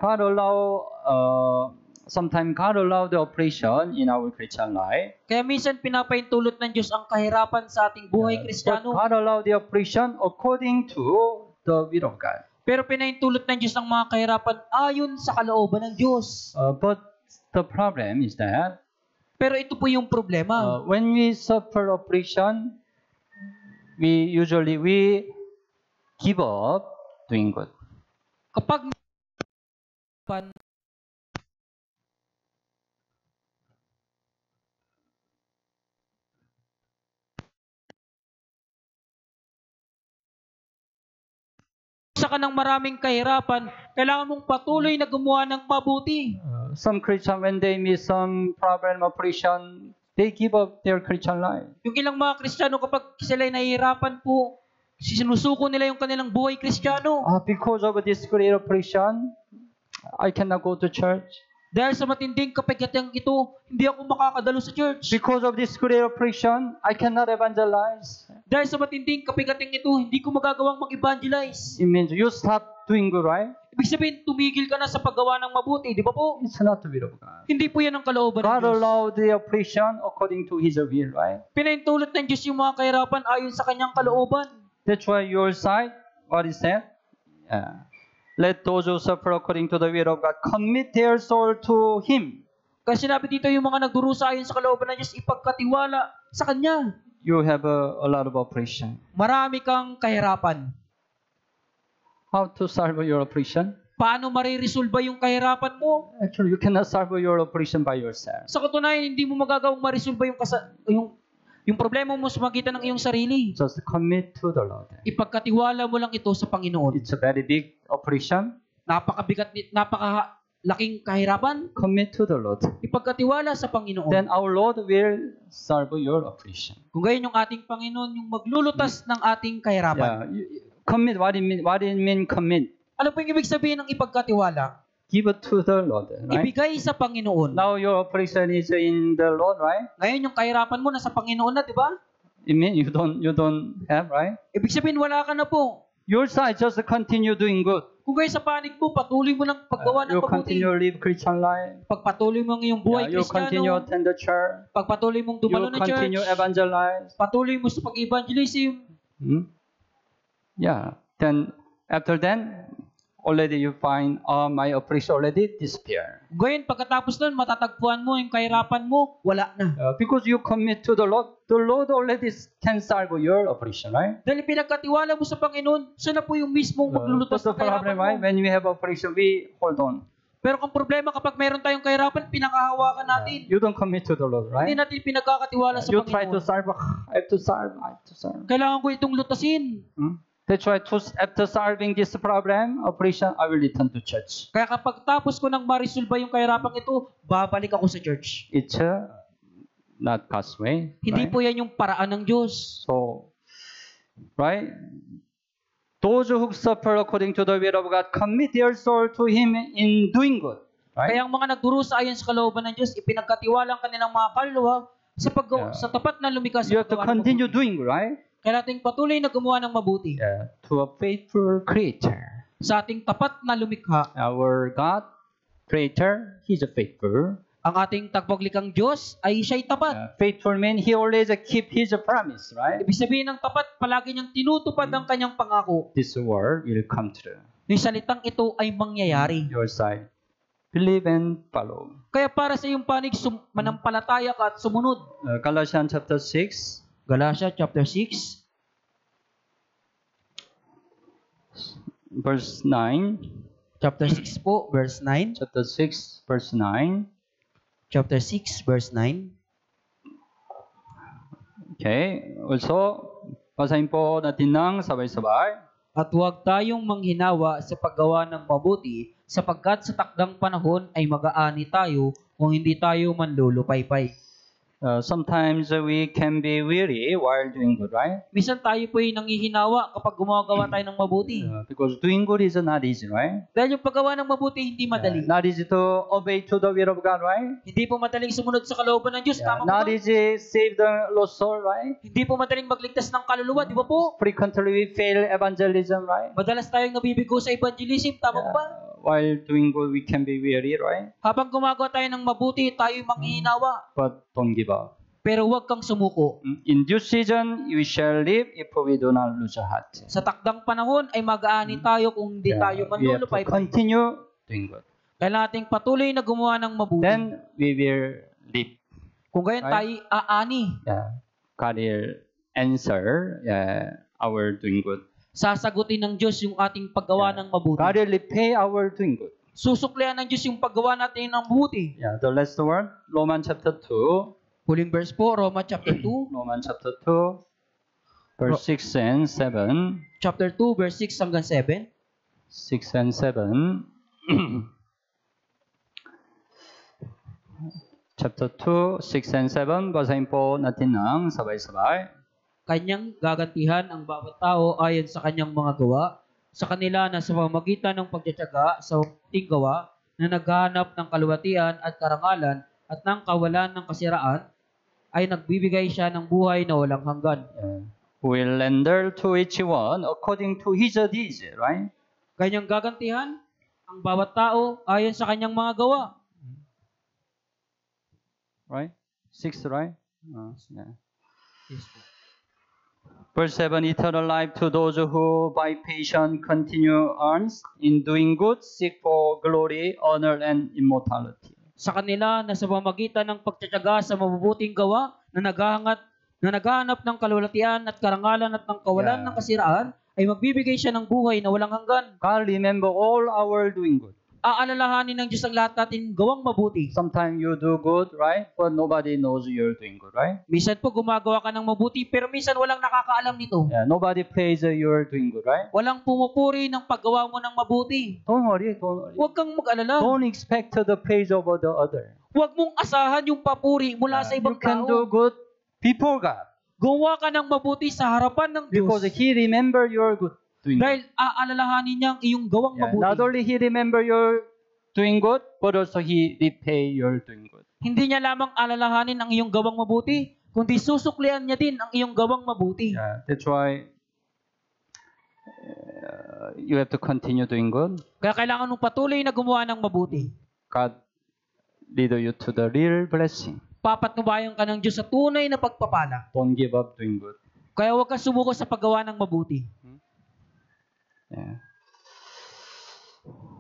sometimes God allow the operation in our Christian life.
Kaya minsan pinapaintulot ng Diyos ang kahirapan sa ating buhay
But
Kristiyano.
God allow the operation according to the will of God.
Pero pinaintulot ng Diyos ang mga kahirapan ayon sa kalooban ng Diyos.
But the problem is that
Pero ito po yung problema.
when we suffer operation, we give up doing good.
Kapag sa ka ng maraming kahirapan, kailangan mong patuloy na gumawa ng mabuti.
Some Christian, when they meet some problem operation, they give up their Christian life.
Yung ilang mga Kristiyano kapag sila ay nahihirapan po, sinusuko nila yung kanilang buhay Kristiyano.
Because of this great operation, I cannot go to church.
Dahil sa matinding kapighatiang ito, hindi ako makakadalo sa church.
Because of this great operation, I cannot evangelize.
Dahil sa matinding kapighatiang ito, hindi ko magagawang mag-evangelize.
It means you stop doing good, right?
Ibig sabihin, tumigil ka na sa paggawa ng mabuti, di ba po?
It's not the will of God.
Hindi po yan ang kalooban ng
God
Diyos.
allowed the operation according to His will, right?
Pinaintulot ng Diyos yung mga kahirapan ayon sa kanyang kalooban.
That's why your side, what is that? Let those who suffer according to the will of God commit their soul to Him.
Kasi sinabi dito yung mga nagdurusa ayon sa kalooban ng Diyos, ipagkatiwala sa Kanya.
You have a lot of operation.
Marami kang kahirapan.
How to solve your operation?
Paano mariresolba yung kahirapan mo?
Actually, you cannot solve your operation by yourself.
Sa katunayan, hindi mo magagawang marisolba yung problema mo sa magitan ng iyong sarili.
Just commit to the Lord.
Ipagkatiwala mo lang ito sa Panginoon.
It's a very big operation.
Napakalaking kahirapan.
Commit to the Lord.
Ipagkatiwala sa Panginoon.
Then our Lord will solve your operation.
Kung gayon yung ating Panginoon, yung maglulutas ng ating kahirapan.
Commit, what it mean commit?
Ano po yung ibig sabihin ng ipagkatiwala?
Give it to the Lord, right?
Ibigay sa Panginoon.
Now your operation is in the Lord, right?
Ngayon yung kahirapan mo nasa Panginoon na, di ba?
It means you don't have, right?
Ibig sabihin wala ka na po.
Your side just continue doing good.
Kung gayon sa panig mo, patuloy mo lang paggawa ng
You
mabuti.
continue live Christian life.
Pagpatuloy mo ang iyong buhay
You continue
Kristiyano.
attend the church.
Pagpatuloy mong
You
dumalo ng church.
continue evangelize.
Patuloy mo sa pag-evangelism.
Then after then, already you find my operation already disappear.
Ngayon, pagkatapos nun, matatagpuan mo yung kahirapan mo, wala na.
Because you commit to the Lord already can solve your operation, right?
Dahil pinagkatiwala mo sa Panginoon, siya na po yung mismong maglulutas
That's the
ng kahirapan
problem,
mo.
right? When we have operation, we hold on.
Pero kung problema kapag meron tayong kahirapan, pinakahawakan natin.
You don't commit to the Lord,
Hindi
right?
natin pinagkakatiwala sa
You try to
Panginoon.
solve. I have to solve.
Kailangan ko itong lutasin.
That's why after solving this problem, operation, I will return to church.
Kaya kapag tapos ko nang marisolba yung kahirapan ito, babalik ako sa church.
It's not God's way,
Hindi
right?
po yan yung paraan ng Diyos.
So, right? Those who suffer according to the will of God commit their soul to Him in doing good, right?
Kaya ang mga nagdurusa ayon sa kalooban ng Diyos, ipinagkatiwala ang kanilang mga kaluluwa sa tapat na lumikha sa
You have to
paggawa ng
continue
mabuti.
doing good, right?
Kaya nating patuloy na gumawa ng mabuti.
To a faithful Creator.
Sa ating tapat na lumikha,
Our God, Creator, He's a faithful.
ang ating tagbaglikang Diyos ay siya'y tapat.
Faithful means He always keep His promise, right?
Ibig sabihin ng tapat, palagi niyang tinutupad ang kanyang pangako.
This word will come true.
Yung salitang ito ay mangyayari.
Your side. believe and follow.
Kaya para sa iyong panig, manampalataya ka at sumunod.
Galatians chapter 6,
Galatia chapter 6,
verse 9.
chapter 6 po, verse 9.
Chapter 6, verse 9.
Chapter 6, verse 9.
Okay. Also, basahin po natin ng sabay-sabay.
At huwag tayong manghinawa sa paggawa ng mabuti, sapagkat sa takdang panahon ay mag-aani tayo kung hindi tayo manlulupaypay.
Sometimes we can be weary while doing good, right?
Minsan tayo po ay nanghihinawa kapag gumagawa tayo ng mabuti.
Because doing good is not easy, right?
Dahil yung paggawa ng mabuti hindi madali.
Not easy to obey to the will of God, right?
Hindi po madaling sumunod sa kalooban ng Diyos. Tama po
Not
ba?
easy save the lost soul, right?
Hindi po madaling magligtas ng kaluluwa, di ba po?
Frequently we fail evangelism, right?
Madalas tayong nabibigo sa evangelism, tama po ba?
While doing good, we can be weary, right?
Habang gumagawa tayo ng mabuti, tayo'y manghihinawa.
But don't give up.
Pero huwag kang sumuko.
In due season, you shall live if we do not lose our heart.
Sa takdang panahon ay mag-aani tayo kung hindi tayo
We have to
manlulupay.
continue doing good.
Kailangan nating patuloy na gumawa ng mabuti.
Then we will live.
Kung gayon tayo aani,
God will answer our doing good.
sasagutin ng Diyos yung ating paggawa ng mabuti.
God will repay our doing good.
Susuklian ng Diyos yung paggawa natin ng mabuti.
The last word, Romans chapter 2.
Huling verse po, Roma chapter 2.
Romans chapter 2, verse 6 and 7.
Chapter 2, verse 6 hanggang 7.
6 and 7. Chapter 2, 6 and 7. Basahin po natin ng sabay-sabay.
Kanyang gagantihan ang bawat tao ayon sa kanyang mga gawa, sa kanila na sa pamamagitan ng pagtsatsaga sa mabuting gawa na naghahanap ng kaluwatian at karangalan at ng kawalan ng kasiraan, ay nagbibigay siya ng buhay na walang hanggan.
Who will render to each one according to his deeds, right?
Kanyang gagantihan ang bawat tao ayon sa kanyang mga gawa.
Right? 6, right?
Yes po.
Verse 7, eternal life to those who by patience continue earns in doing good, seek for glory, honor, and immortality.
Sa kanila na sa pamamagitan ng pagtsatsaga sa mabubuting gawa na naghahanap ng kalulatian at karangalan at ng kawalan ng kasiraan, ay magbibigay siya ng buhay na walang hanggan.
God remember all our doing good.
Aalalahanin ng Diyos ang lahat natin gawang mabuti.
Sometimes you do good, right? But nobody knows you're doing good, right?
Minsan po gumagawa ka ng mabuti, pero minsan walang nakakaalam nito.
Nobody praise you're doing good, right?
Walang pumupuri ng paggawa mo ng mabuti.
Don't worry, don't worry.
Huwag kang mag-alala.
Don't expect the praise of the other.
Huwag mong asahan yung papuri mula sa
You
ibang
can do
tao.
good before God.
Gawa ka ng mabuti sa harapan ng
Because
Diyos.
He remember your good doing good.
Dahil aalalahanin niya ang iyong gawang
Not
mabuti.
only He remember your doing good, but also He repay your doing good.
Hindi niya lamang alalahanin ang iyong gawang mabuti, kundi susuklian niya din ang iyong gawang mabuti.
That's why you have to continue doing good.
Kaya kailangan mong patuloy na gumawa ng mabuti.
God lead you to the real blessing.
Papatnubayan ka ng Diyos sa tunay na pagpapala.
Don't give up doing good.
Kaya huwag kang sumuko sa paggawa ng mabuti.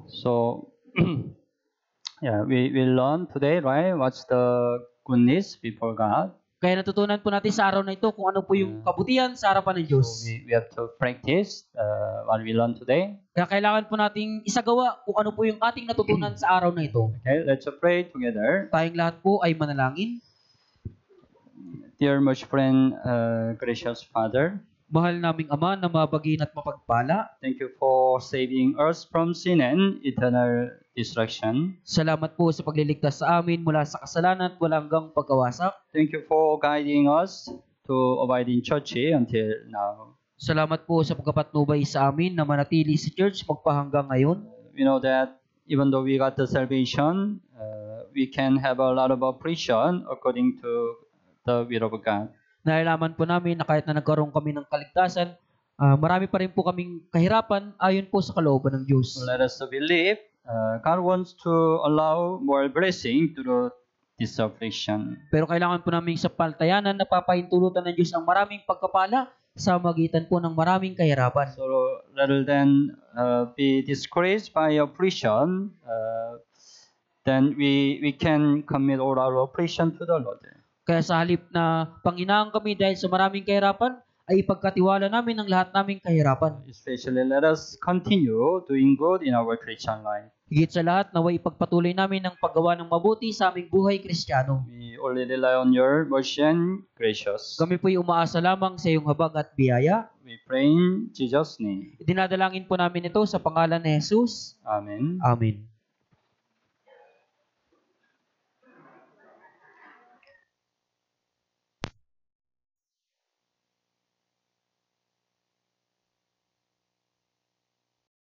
So, we learn today, right? What's the goodness before God?
Kaya natutunan po natin sa araw na ito kung ano po yung kabutihan sa harapan ng Diyos.
So we have to practice what we learn today.
Kaya kailangan po nating isagawa kung ano po yung ating natutunan sa araw na ito.
Okay, let's pray together.
Tayong lahat po ay manalangin.
Dear much friend, gracious Father,
Mahal naming Ama na mabagin at mapagpala,
thank you for saving us from sin and eternal destruction.
salamat po sa pagliligtas sa amin mula sa kasalanan at walang hanggang pagkawasak.
Thank you for guiding us to abide in church until now.
Salamat po sa pagkapatnubay sa amin na manatili sa church magpahanggang ngayon.
We know that even though we got the salvation, we can have a lot of oppression according to the will of God.
Nalalaman po namin na kahit na nagkaroon kami ng kaligtasan, marami pa rin po kaming kahirapan ayon po sa kalooban ng Diyos.
So let us believe God wants to allow more blessing through this affliction.
Pero kailangan po namin sa paltayanan na papahintulutan ng Diyos ang maraming pagkapala sa magitan po ng maraming kahirapan.
So rather than be discouraged by affliction, then we can commit all our operation to the Lord.
Kaya sa halip na panghinaan kami dahil sa maraming kahirapan, ay ipagkatiwala namin ang lahat naming kahirapan.
Especially let us continue doing good in our Christian life.
Higit sa lahat, naway ipagpatuloy namin ang paggawa ng mabuti sa aming buhay Kristiyano.
We only rely on your mercy and gracious.
Kami po'y umaasa lamang sa iyong habag at biyaya.
We pray in Jesus' name.
Dinadalangin po namin ito sa pangalan ni Jesus.
Amen.
Amen.